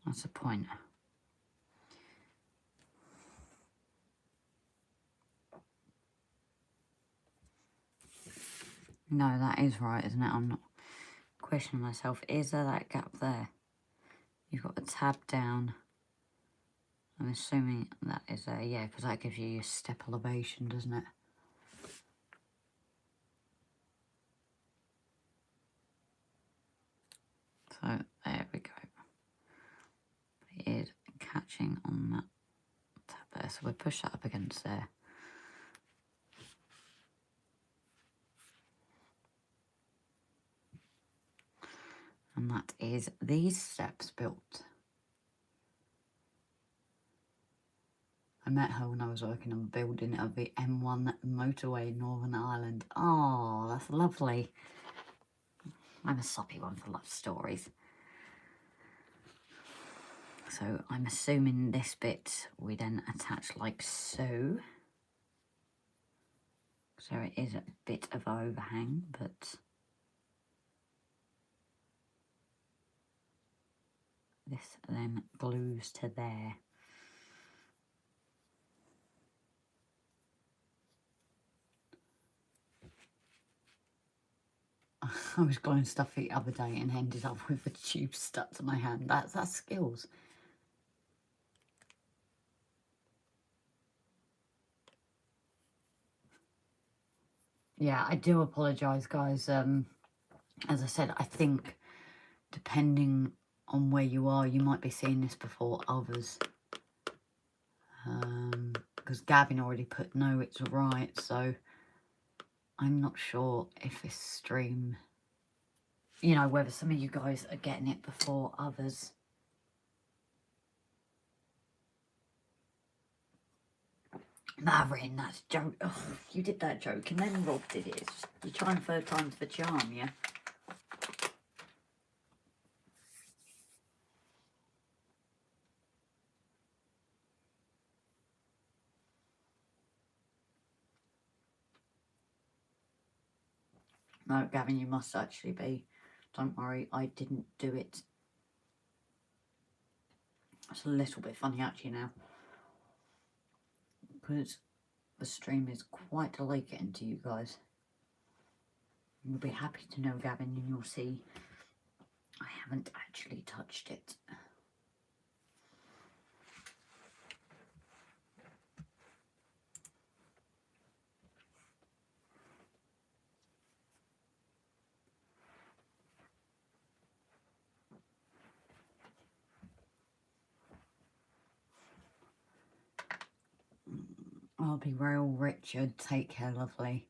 That's the point. No, that is right, isn't it? I'm not questioning myself. Is there that gap there? You've got the tab down. I'm assuming that is a, yeah, because that gives you your step elevation, doesn't it? So there we go. It is catching on that tab there. So we'll push that up against there. And that is these steps built. I met her when I was working on building of the M1 motorway in Northern Ireland. Oh, that's lovely. I'm a soppy one for love stories. So I'm assuming this bit we then attach like so. So it is a bit of overhang, but this then glues to there. I was gluing stuff the other day and ended up with a tube stuck to my hand. That's skills. Yeah, I do apologise, guys. As I said, I think depending on where you are, you might be seeing this before others. Because Gavin already put no, it's right, so I'm not sure if this stream, you know, whether some of you guys are getting it before others. Marin, that's joke. Oh, you did that joke and then Rob did it. You're trying third time's the charm, yeah? No, Gavin, you must actually be. Don't worry, I didn't do it. It's a little bit funny actually now. Because the stream is quite delayed getting to you guys. You'll be happy to know, Gavin, and you'll see I haven't actually touched it. I'll be real, Richard. Take care, lovely.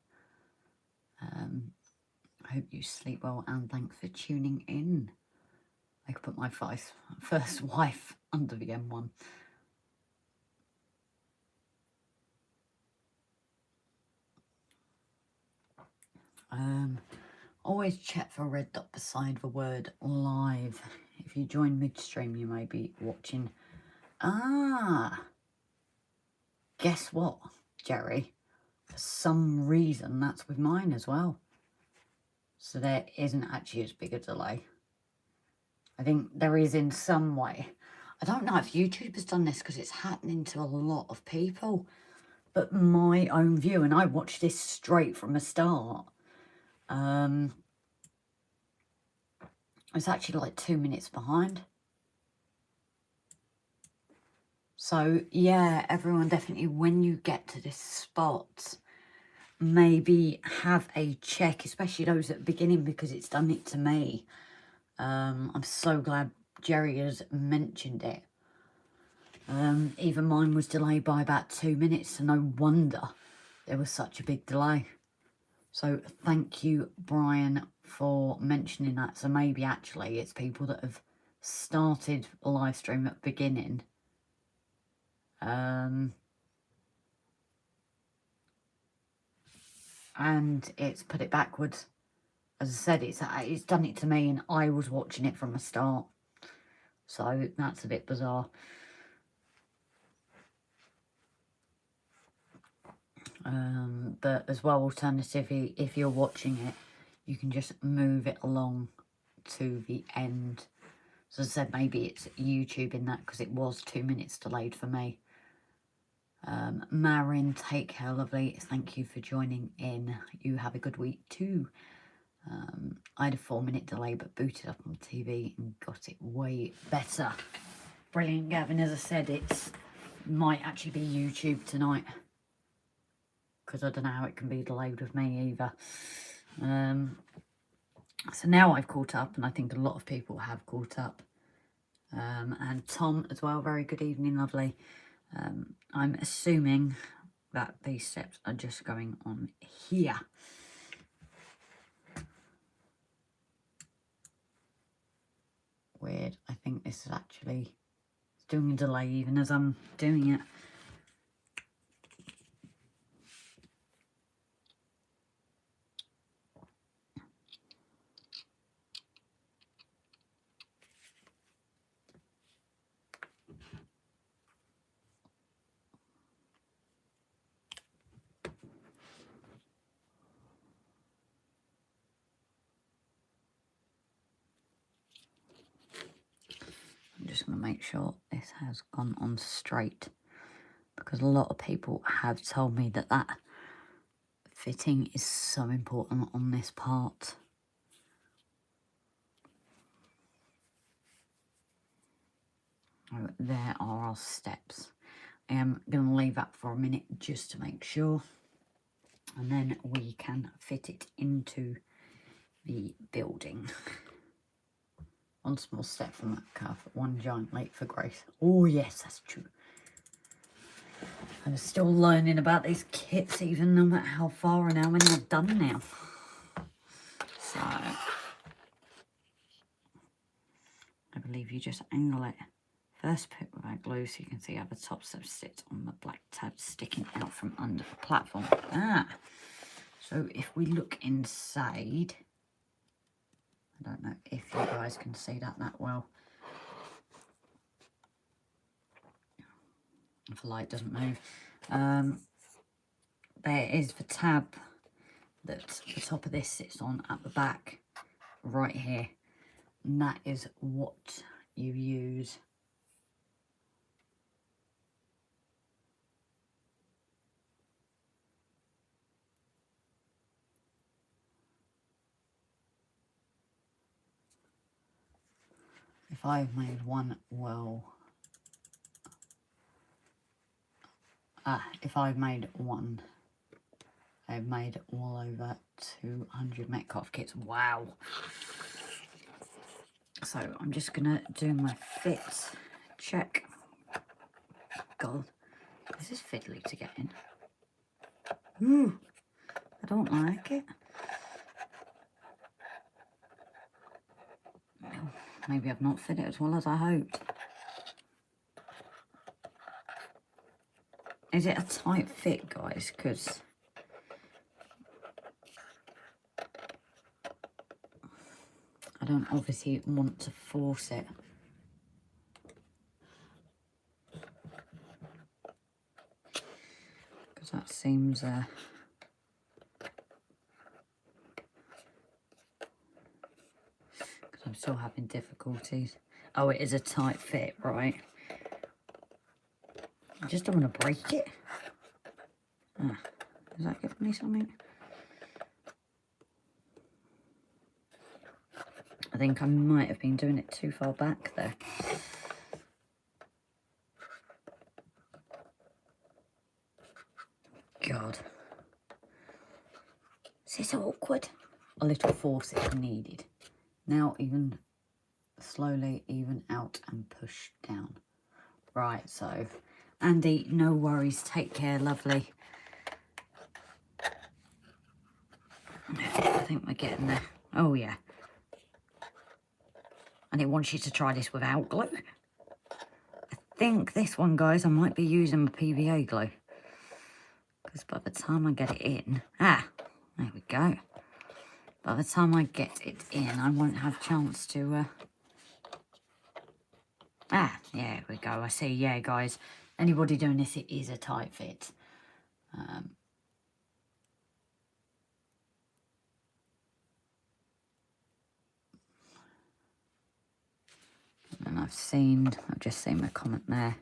I hope you sleep well and thanks for tuning in. I could put my first wife under the M1. Always check for a red dot beside the word live. If you join midstream, you may be watching. Ah, guess what, Jerry? For some reason, that's with mine as well. So there isn't actually as big a delay. I think there is in some way. I don't know if YouTube has done this because it's happening to a lot of people. But my own view, and I watched this straight from the start. It's actually like 2 minutes behind. So yeah, everyone definitely, when you get to this spot, maybe have a check, especially those at the beginning, because it's done it to me. I'm so glad Jerry has mentioned it. Even mine was delayed by about 2 minutes, so no wonder there was such a big delay. So thank you, Brian, for mentioning that. So maybe actually it's people that have started a live stream at the beginning. And it's put it backwards. As I said, it's done it to me and I was watching it from the start. So that's a bit bizarre. But as well, alternatively, if you're watching it, you can just move it along to the end. So as I said, maybe it's YouTube in that because it was 2 minutes delayed for me. Marin, take care, lovely. Thank you for joining in. You have a good week too. I had a 4 minute delay but booted up on TV and got it way better. Brilliant, Gavin. As I said, it's might actually be YouTube tonight, because I don't know how it can be delayed with me either. So now I've caught up, and I think a lot of people have caught up. And Tom as well, very good evening, lovely. I'm assuming that these steps are just going on here. Weird, I think this is actually doing a delay even as I'm doing it. I'm just going to make sure this has gone on straight, because a lot of people have told me that that fitting is so important on this part. Oh, there are our steps. I am going to leave that for a minute just to make sure, and then we can fit it into the building. One small step for Metcalfe, one giant leap for grace. Oh yes, that's true. I'm still learning about these kits, even no matter how far and how many I've done now. So, I believe you just angle it. First put without glue so you can see how the top step sits on the black tab sticking out from under the platform. So if we look inside, I don't know if you guys can see that well. If the light doesn't move. There is the tab that the top of this sits on at the back, right here. And that is what you use if I've made one if I've made one, I've made well over 200 Metcalfe kits. Wow. So I'm just gonna do my fit check. God, this is fiddly to get in. Ooh, I don't like it. Maybe I've not fit it as well as I hoped. Is it a tight fit, guys? Because I don't obviously want to force it. Because that seems... because I'm still having difficulties. Oh, it is a tight fit, right? I just don't want to break it. Is that giving me something? I think I might have been doing it too far back there. God. This is awkward. A little force is needed. Now even slowly even out and push down. Right, so Andy, no worries. Take care, lovely. I think we're getting there. Oh, yeah. And it wants you to try this without glue. I think this one, guys, I might be using my PVA glue. Because by the time I get it in... there we go. By the time I get it in, I won't have a chance to... there we go. I see. Yeah, guys. Anybody doing this, it is a tight fit. And I've just seen my comment there.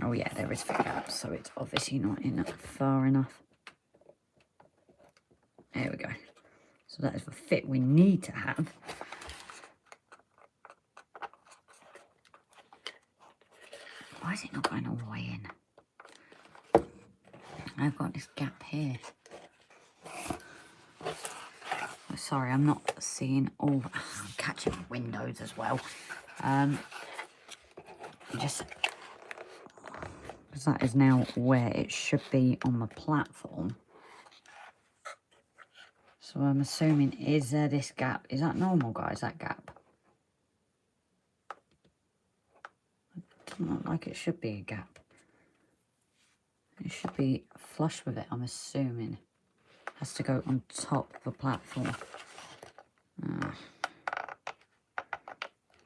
Oh yeah, there is fit gaps, so it's obviously not in far enough. There we go. So that is the fit we need to have. Why is it not going all the way in? I've got this gap here. Oh, sorry, I'm not seeing all. I'm catching windows as well. Just because that is now where it should be on the platform. So I'm assuming, is there this gap? Is that normal, guys, that gap? It doesn't look like it should be a gap. It should be flush with it, I'm assuming. Has to go on top of the platform. I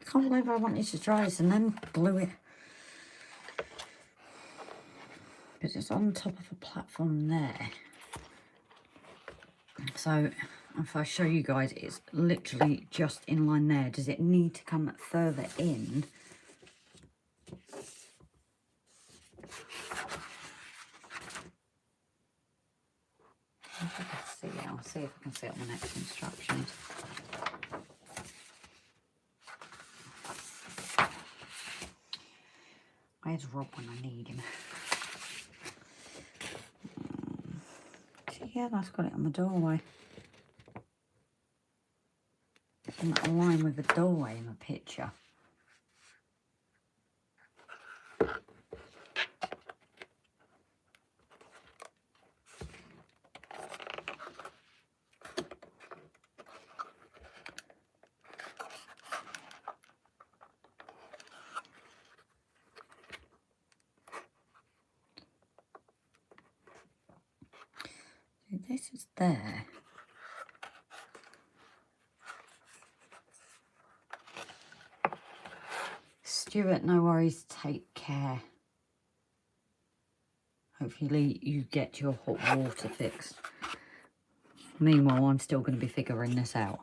can't believe I wanted to try this and then glue it. Because it's on top of the platform there. So if I show you guys, it's literally just in line there. Does it need to come further in? If I can see it, I'll see if I can see it on the next instructions. Where's Rob when I need him? See, yeah, that's got it on the doorway. Doesn't align with the doorway in the picture. This is there. Stuart, no worries, take care. Hopefully you get your hot water fixed. Meanwhile, I'm still going to be figuring this out.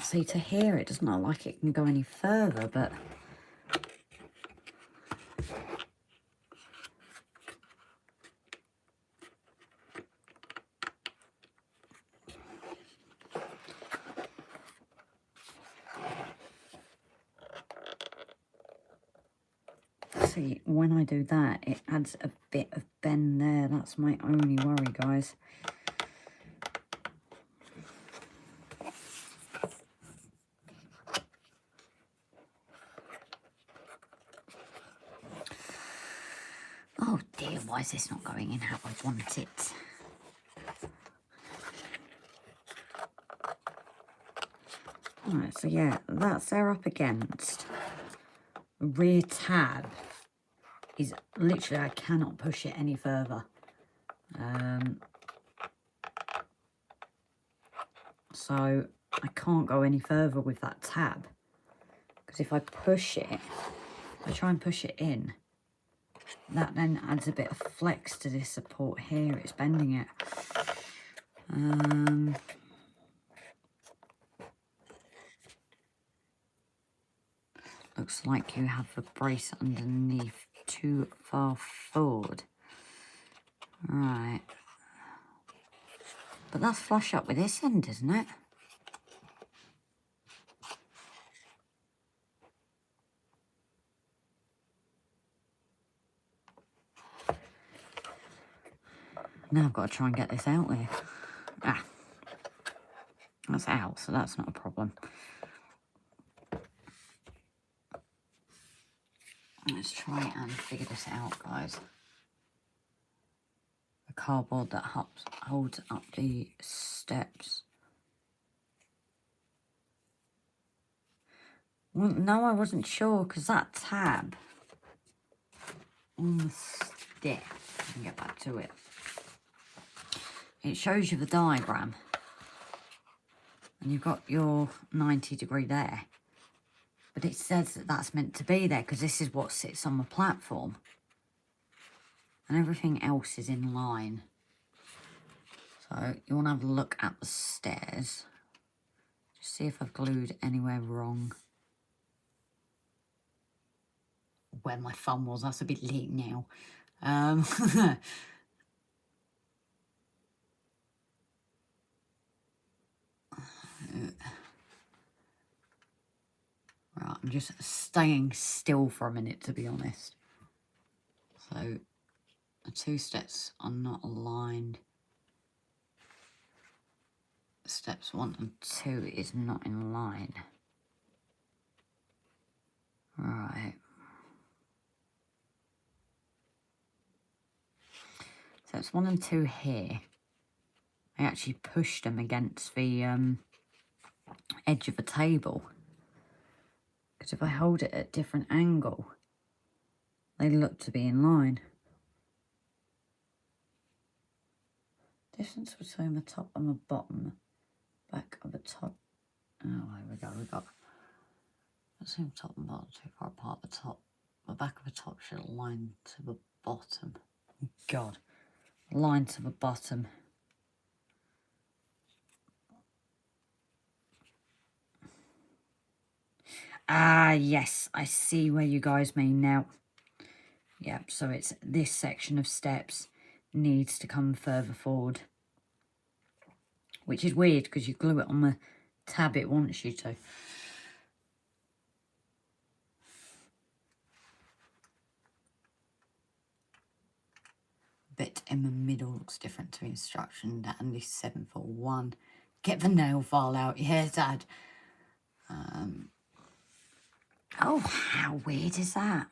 See, to here, it doesn't look like it can go any further, but... See, when I do that, it adds a bit of bend there. That's my only worry, guys. Oh dear, why is this not going in how I want it? Alright, so yeah, that's there up against. The rear tab is literally, I cannot push it any further. So I can't go any further with that tab. Because if I push it, if I try and push it in, that then adds a bit of flex to this support here. It's bending it. Looks like you have the brace underneath too far forward. Right. But that's flush up with this end, isn't it? Now I've got to try and get this out there. Ah. That's out, so that's not a problem. Let's try and figure this out, guys. The cardboard that holds up the steps. Well, no, I wasn't sure, because that tab on the step, I can get back to it. It shows you the diagram. And you've got your 90-degree there. But it says that that's meant to be there because this is what sits on the platform. And everything else is in line. So you want to have a look at the stairs. Just see if I've glued anywhere wrong. Where my thumb was, that's a bit late now. Right, I'm just staying still for a minute, to be honest. So the 2 steps are not aligned. Steps 1 and 2 is not in line. Right. Steps 1 and 2 here. I actually pushed them against the edge of the table. Because if I hold it at a different angle, they look to be in line. Distance between the top and the bottom, back of the top. Oh, here we go. We got. Let's see the top and bottom too far apart. The top, the back of the top should align to the bottom. Oh, God, align to the bottom. Ah, yes, I see where you guys mean now. Yep, so it's this section of steps needs to come further forward. Which is weird because you glue it on the tab it wants you to. Bit in the middle looks different to instruction. And this 741. Get the nail file out. Yeah, Dad. Oh, how weird is that?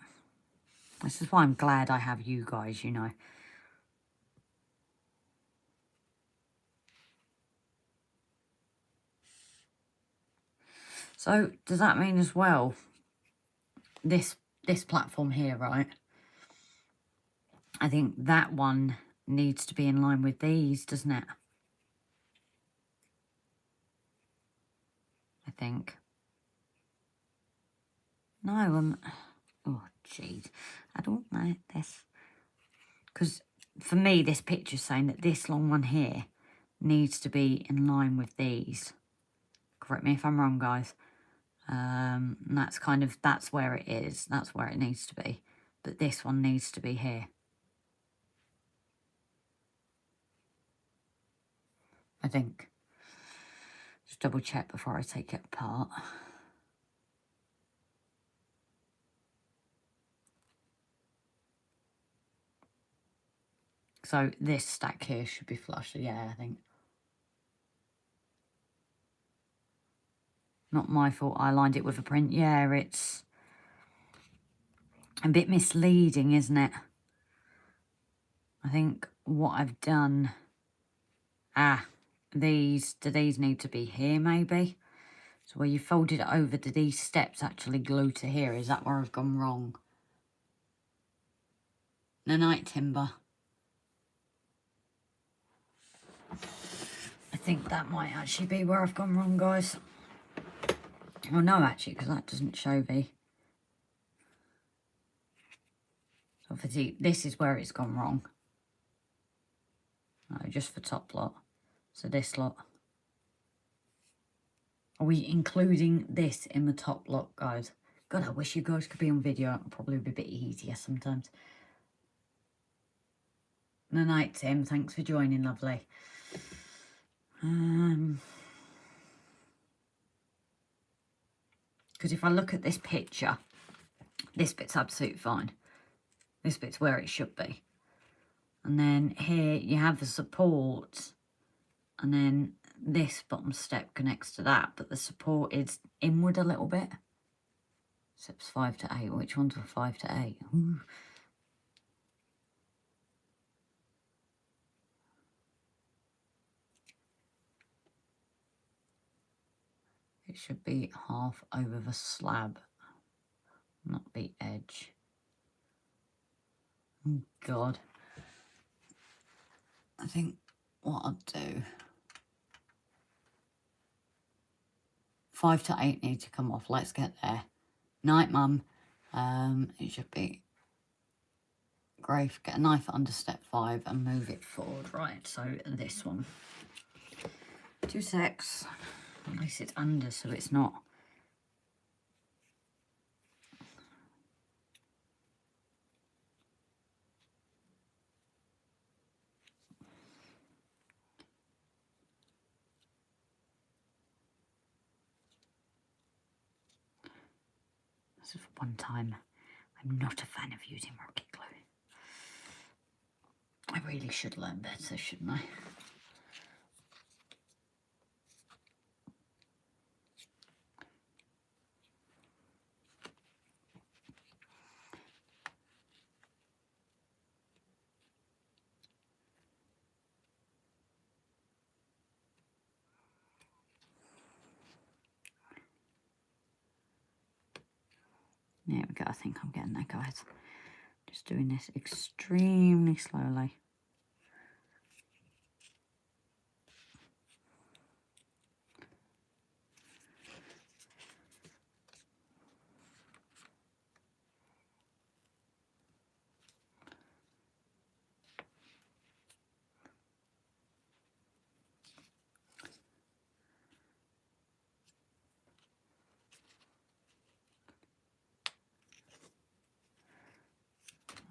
This is why I'm glad I have you guys, you know. So, does that mean as well, this platform here, right? I think that one needs to be in line with these, doesn't it? I think. No, oh, jeez. I don't like this. Because for me, this picture's saying that this long one here needs to be in line with these. Correct me if I'm wrong, guys. And that's kind of, that's where it is. That's where it needs to be. But this one needs to be here. I think. Just double check before I take it apart. So this stack here should be flush. Yeah, I think. Not my fault. I lined it with a print. Yeah, it's a bit misleading, isn't it? I think what I've done... do these need to be here, maybe? So where you folded it over, do these steps actually glue to here? Is that where I've gone wrong? No night timber. I think that might actually be where I've gone wrong, guys. Well, no, actually, because that doesn't show the... So obviously, this is where it's gone wrong. No, just for top lot. So this lot. Are we including this in the top lot, guys? God, I wish you guys could be on video. It would probably be a bit easier sometimes. No night, Tim. Thanks for joining, lovely. Because if I look at this picture, this bit's absolutely fine. This bit's where it should be. And then here you have the support. And then this bottom step connects to that. But the support is inward a little bit. Steps 5 to 8. Which ones were 5 to 8? Ooh. It should be half over the slab, not the edge. Oh, God. I think what I'll do... 5 to 8 need to come off. Let's get there. Night, Mum. It should be... Grace, get a knife under step 5 and move it forward. Right, so this one. 2 secs. At least it's under, so it's not. This is one time I'm not a fan of using rocket glue. I really should learn better, shouldn't I? There we go, I think I'm getting there, guys. Just doing this extremely slowly.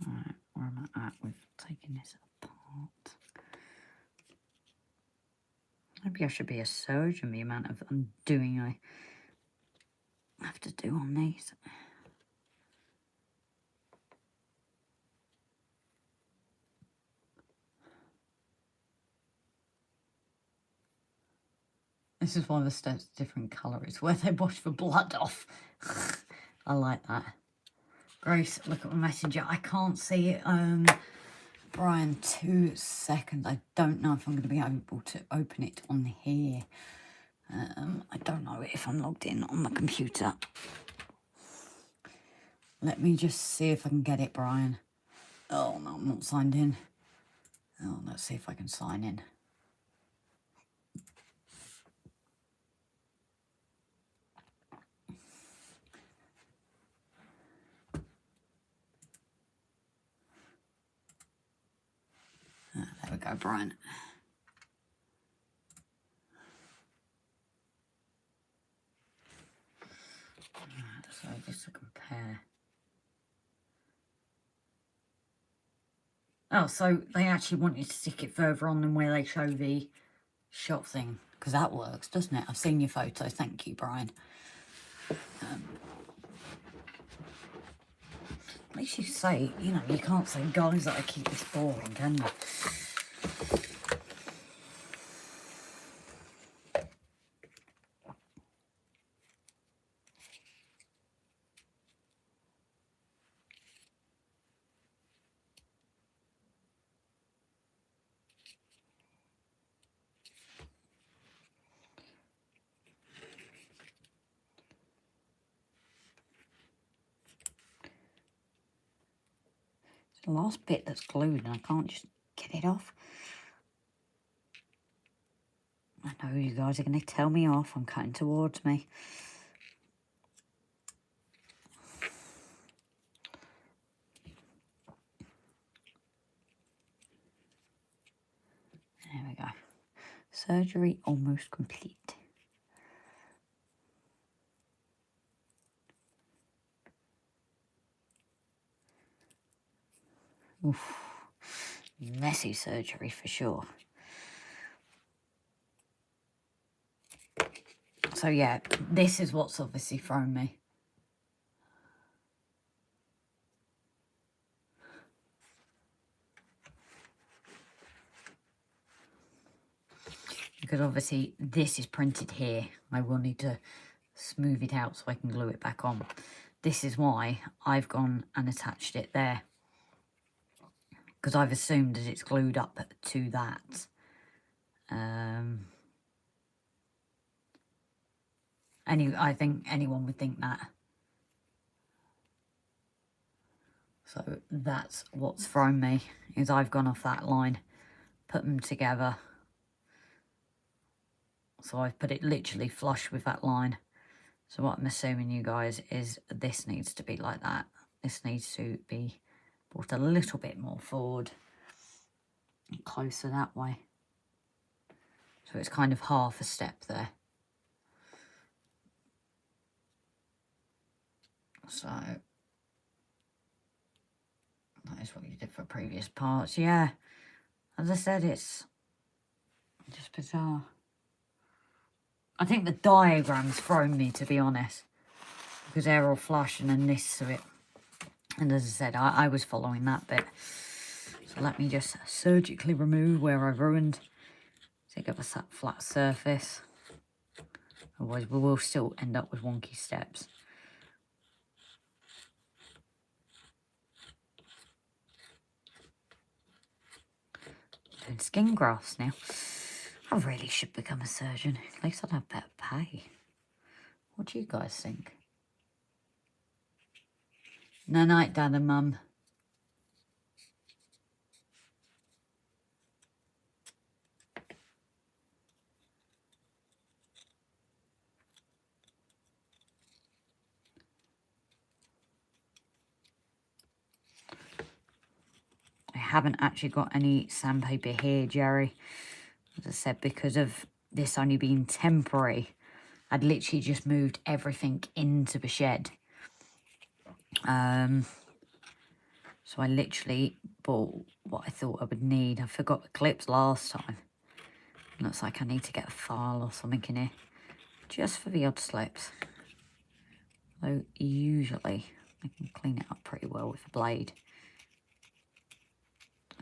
Alright, where am I at with taking this apart? Maybe I should be a surgeon, the amount of undoing I have to do on these. This is one of the steps, different colour. It's where they wash the blood off. I like that. Grace, look at my messenger. I can't see it. Brian, 2 seconds. I don't know if I'm going to be able to open it on here. I don't know if I'm logged in on the computer. Let me just see if I can get it, Brian. Oh, no, I'm not signed in. Oh, let's see if I can sign in. There we go, Brian. So just to compare. Oh, so they actually want you to stick it further on than where they show the shot thing. Because that works, doesn't it? I've seen your photo. Thank you, Brian. At least you say, you know, you can't say, guys, that I keep this boring, can you? The last bit that's glued and I can't just get it off. I know you guys are going to tell me off. I'm cutting towards me. There we go. Surgery almost complete. Oof. Messy surgery for sure. So yeah, this is what's obviously thrown me. Because obviously this is printed here. I will need to smooth it out so I can glue it back on. This is why I've gone and attached it there. Because I've assumed that it's glued up to that. I think anyone would think that. So that's what's thrown me, is I've gone off that line, put them together. So I've put it literally flush with that line. So what I'm assuming, you guys, is this needs to be like that. This needs to be brought a little bit more forward and closer that way. So it's kind of half a step there. So that is what you did for previous parts. Yeah, as I said, it's just bizarre. I think the diagram's thrown me, to be honest. because they're all flush and then this to it. And as I said, I was following that bit. So let me just surgically remove where I've ruined. Take up a flat surface. Otherwise we will still end up with wonky steps. Doing skin grafts now. I really should become a surgeon. At least I'd have better pay. What do you guys think? No night, Dad and Mum. I haven't actually got any sandpaper here, Jerry. As I said, because of this only being temporary, I'd literally just moved everything into the shed. So I literally bought what I thought I would need. I forgot the clips last time. Looks like I need to get a file or something in here. Just for the odd slips. Though usually I can clean it up pretty well with a blade.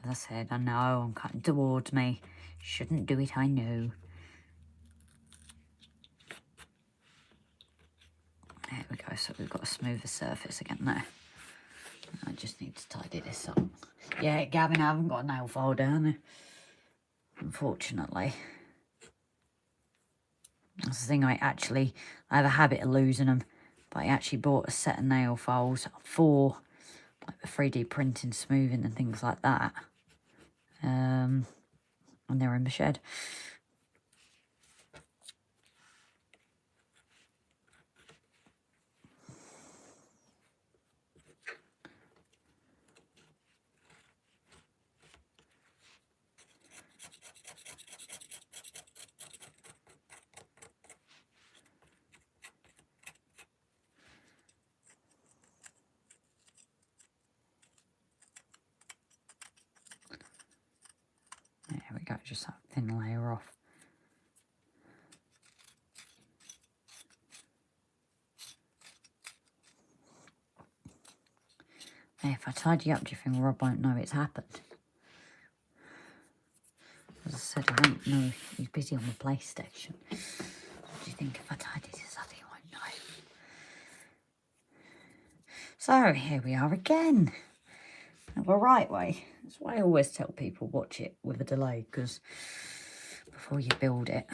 As I said, I know I'm cutting towards me. Shouldn't do it, I know. There we go, so we've got a smoother surface again there. I just need to tidy this up. Yeah, Gavin, I haven't got a nail file down there, unfortunately. That's the thing, I have a habit of losing them. But I actually bought a set of nail files for like the 3D printing, smoothing and things like that. And they're in the shed. There we go, just that thin layer off. Hey, if I tidy up, do you think Rob won't know it's happened? As I said, I don't know. He's busy on the PlayStation. What do you think if I tidy this up, he won't know? So, here we are again. The right way. That's why I always tell people watch it with a delay, because before you build it.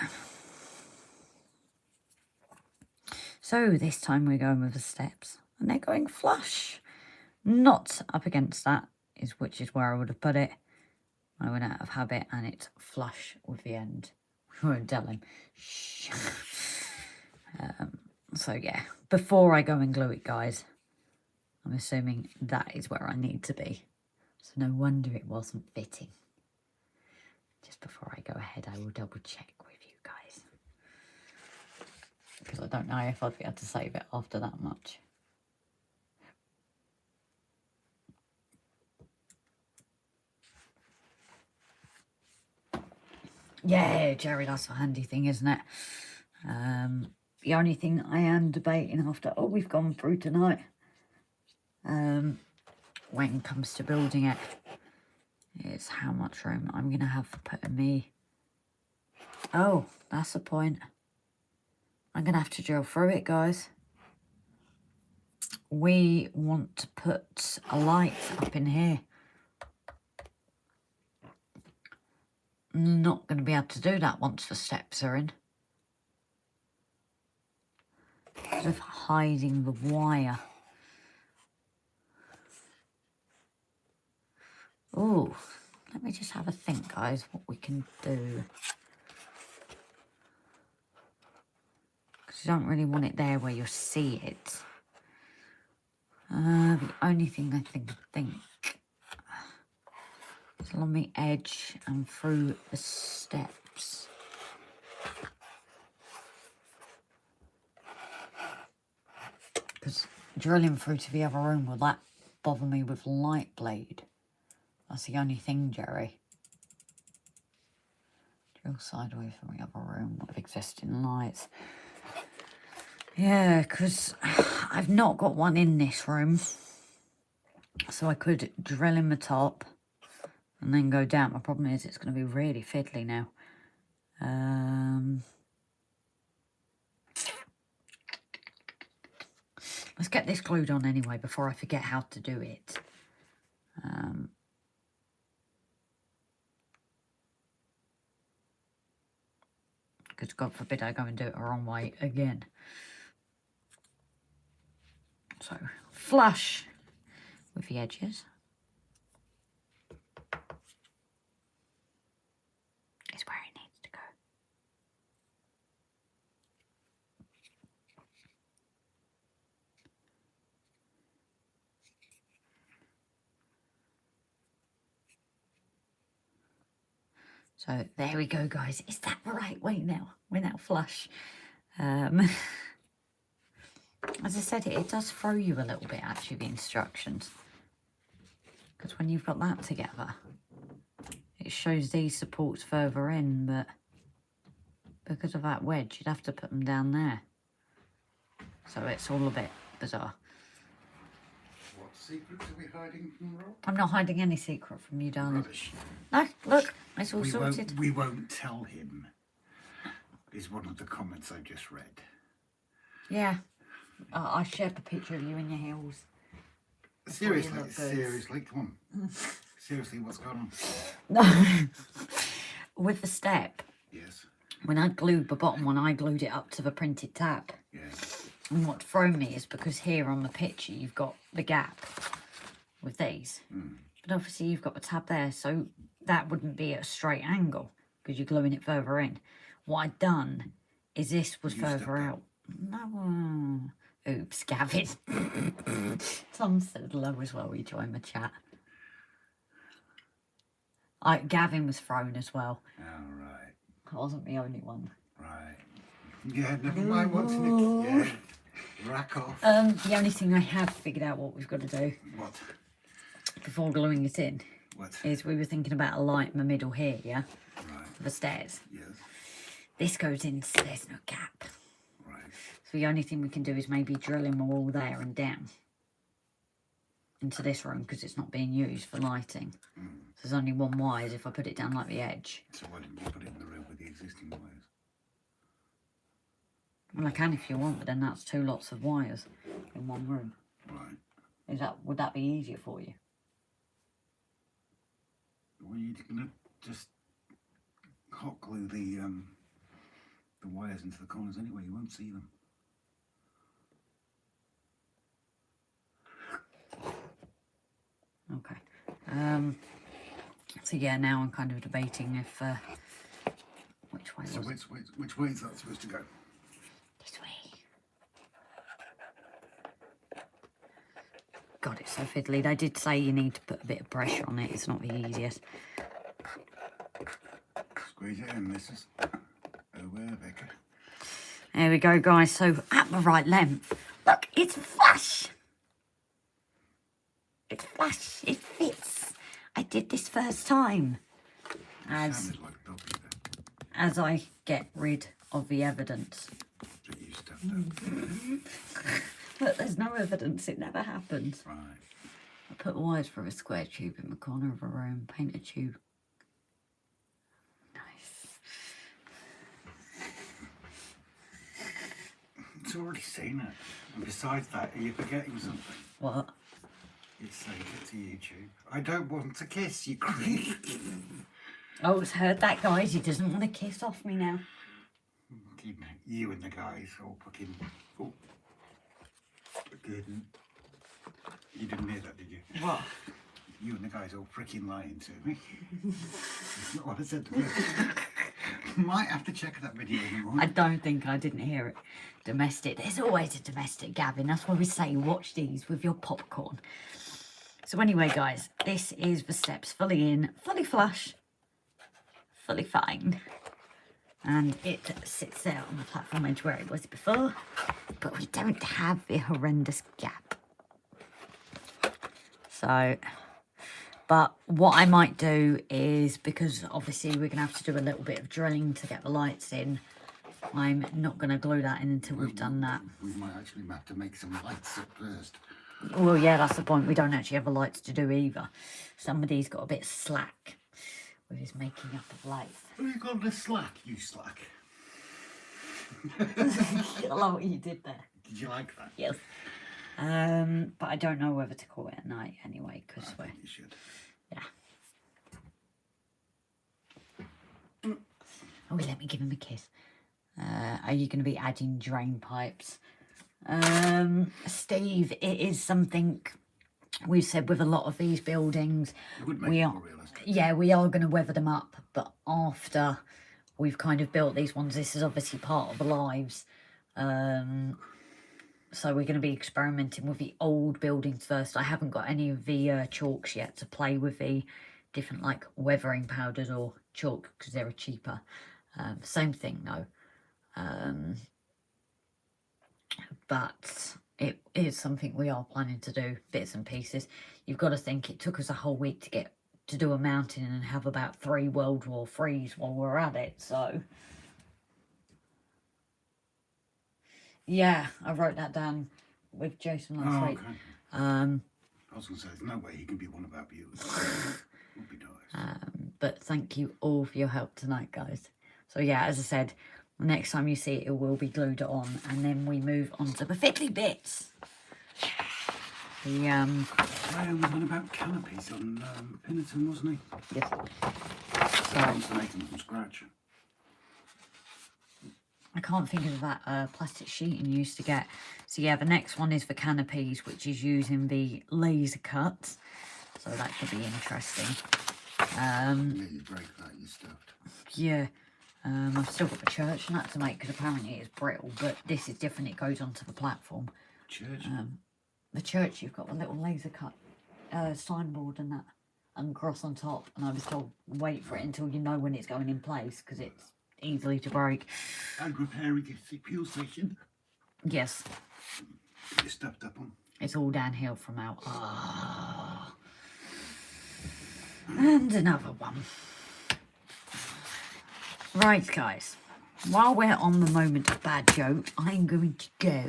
So, this time we're going with the steps. And they're going flush. Not up against that, which is where I would have put it. I went out of habit and it's flush with the end. We won't tell him. Shh. So yeah, before I go and glue it, guys, I'm assuming that is where I need to be. So no wonder it wasn't fitting. Just before I go ahead, I will double check with you guys. Because I don't know if I'd be able to save it after that much. Yeah, Jerry, that's a handy thing, isn't it? The only thing I am debating after all we've gone through tonight, when it comes to building it, is how much room I'm going to have for putting me. Oh, that's the point. I'm going to have to drill through it, guys. We want to put a light up in here. Not going to be able to do that once the steps are in. Because of hiding the wire. Oh, let me just have a think, guys, what we can do. Because you don't really want it there where you'll see it. The only thing I think is along the edge and through the steps. Because drilling through to the other room, will that bother me with light blade? That's the only thing, Jerry. Drill sideways from the other room with existing lights. Yeah, because I've not got one in this room. So I could drill in the top and then go down. My problem is it's going to be really fiddly now. Let's get this glued on anyway before I forget how to do it. Because God forbid I go and do it the wrong way again. So, flush with the edges. Is where it needs to go. So there we go, guys. Is that the right way now? We're now flush. As I said, it does throw you a little bit, actually, the instructions. Because when you've got that together, it shows these supports further in, but because of that wedge, you'd have to put them down there. So it's all a bit bizarre. What secrets are we hiding from Rob? I'm not hiding any secret from you, darling. Rubbish. No, look, it's all sorted. We won't tell him, is one of the comments I just read. Yeah. I shared the picture of you in your heels. Seriously, come on. Seriously, what's going on? No. With the step, Yes, when I glued the bottom one, I glued it up to the printed tab. yes. And what's thrown me is because here on the picture, you've got the gap with these. But obviously you've got the tab there, so that wouldn't be at a straight angle because you're gluing it further in. What I'd done is this was further out. No. Oops, Gavin. Tom said hello as well. We joined the chat. Gavin was thrown as well. All right. I wasn't the only one. Right. Yeah, never mind what's in it. Yeah. Rack off. The only thing I have figured out what we've got to do What? before gluing it in What? is we were thinking about a light in the middle here, yeah? Right. For the stairs. Yes. This goes in so there's no gap. Right. So the only thing we can do is maybe drill in the wall there and down into this room because it's not being used for lighting. So there's only one wire if I put it down like the edge. So why didn't you put it in the room with the existing wires? Well, I can if you want, but then that's 2 lots of wires in one room. Right. Would that be easier for you? Well, you're gonna just hot glue the wires into the corners anyway. You won't see them. Okay. So yeah, now I'm kind of debating if which way So was it? which way is that supposed to go? This way. God, it's so fiddly. They did say you need to put a bit of pressure on it. It's not the easiest. Squeeze it in. This is over, Becca. There we go, guys. So at the right length. Look, it's flush. It's flush. It fits. I did this first time. Sounded like Dobby there. As I get rid of the evidence. That you stepped out. But there's no evidence. It never happened. Right. I put wires for a square tube in the corner of a room. Paint a tube. Nice. It's already seen it. And besides that, are you forgetting something? What? You saved it to YouTube. I don't want to kiss, you creep. Oh, it's heard that, guys. He doesn't want to kiss off me now. You and the guys all fucking... Oh. You didn't hear that, did you? What? You and the guys all freaking lying to me. That's not what I said to you. Might have to check that video in the morning. I don't think I didn't hear it. Domestic. There's always a domestic, Gavin. That's why we say watch these with your popcorn. So anyway, guys, this is the steps fully in, fully flush, fully fine. And it sits there on the platform edge where it was before. But we don't have the horrendous gap. So, but what I might do is, because obviously we're going to have to do a little bit of drilling to get the lights in, I'm not going to glue that in until we've done that. We might actually have to make some lights at first. Well, yeah, that's the point. We don't actually have the lights to do either. Somebody's got a bit slack with his making up of lights. What have you got the slack, you slack? I love what you did there. Did you like that? Yes. But I don't know whether to call it at night anyway, because I think you should. yeah. Oh, let me give him a kiss. Are you going to be adding drain pipes? Steve, it is something we've said with a lot of these buildings. We are, yeah, we are going to weather them up, but after we've kind of built these ones, this is obviously part of the lives. So we're going to be experimenting with the old buildings first. I haven't got any of the chalks yet to play with the different like weathering powders or chalk because they're cheaper. Same thing though. But it is something we are planning to do, bits and pieces. You've got to think it took us a whole week to get to do a mountain and have about 3 World War IIIs while we're at it, so yeah, I wrote that down with Jason last week. Okay. I was going to say, there's no way he can be one of our viewers. Would be nice. But thank you all for your help tonight, guys. So yeah, as I said, the next time you see it, it will be glued on, and then we move on to the fiddly bits. The Graham was on about canopies on Pinnerton, wasn't he? yes. So making them from scratch. I can't think of that plastic sheeting you used to get. So yeah, the next one is for canopies, which is using the laser cuts. So that could be interesting. Yeah, you break that, you're stuffed. Yeah. I've still got the church and that to make because apparently it's brittle, but this is different. It goes onto the platform. Church? The church, you've got the little laser cut signboard and that, and cross on top. And I was told wait for it until you know when it's going in place because it's easily to break. And repairing a fuel station. Yes. You're stuffed up on. It's all downhill from out. Ah. And another one. Right, guys. While we're on the moment of bad joke, I'm going to go.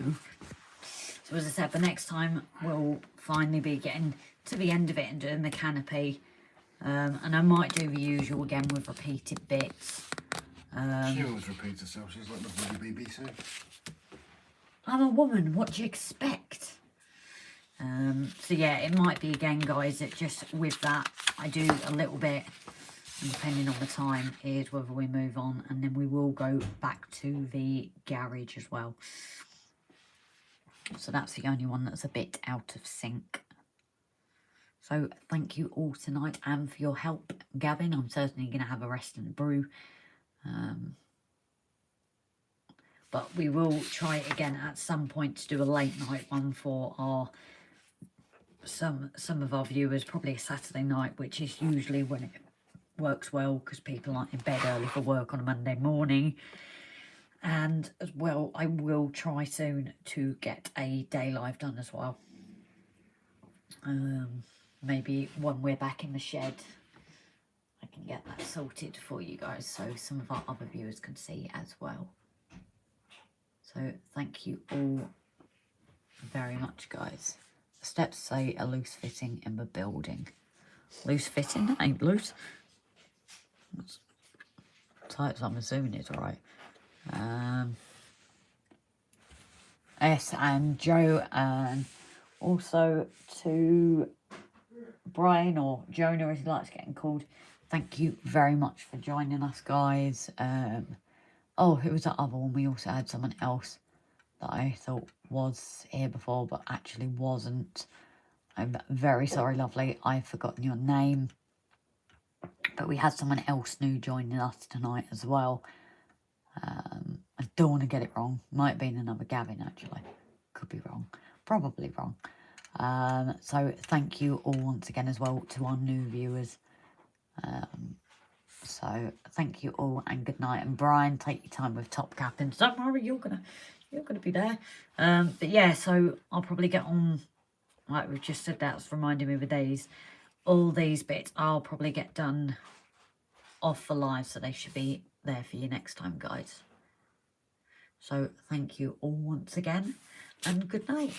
So as I said, the next time we'll finally be getting to the end of it and doing the canopy. And I might do the usual again with repeated bits. She always repeats herself. She's like the bloody BBC. I'm a woman. What do you expect? So yeah, it might be again, guys, that just with that, I do a little bit, and depending on the time, is whether we move on, and then we will go back to the garage as well. So that's the only one that's a bit out of sync. So thank you all tonight and for your help, Gavin. I'm certainly going to have a rest and a brew. But we will try it again at some point to do a late night one for our some of our viewers, probably a Saturday night, which is usually when it works well because people aren't in bed early for work on a Monday morning. And as well, I will try soon to get a day live done as well. Maybe when we're back in the shed, I can get that sorted for you guys so some of our other viewers can see as well. So thank you all very much, guys. The steps say a loose fitting in the building. Loose fitting? That ain't loose. That's tight, so I'm assuming it's alright. Yes, and Joe, and also to Brian, or Jonah as he likes getting called, thank you very much for joining us, guys. Oh, who was that other one? We also had someone else that I thought was here before but actually wasn't. I'm very sorry, lovely, I've forgotten your name. But we had someone else new joining us tonight as well. I don't want to get it wrong. Might have been another Gavin, actually. Could be wrong. Probably wrong. So thank you all once again as well to our new viewers. So thank you all and good night. And Brian, take your time with Top Cap, and don't worry, you're gonna be there. But yeah, so I'll probably get on, like we've just said, that's reminding me of the days. All these bits I'll probably get done off the live, so they should be there for you next time, guys. So thank you all once again, and good night.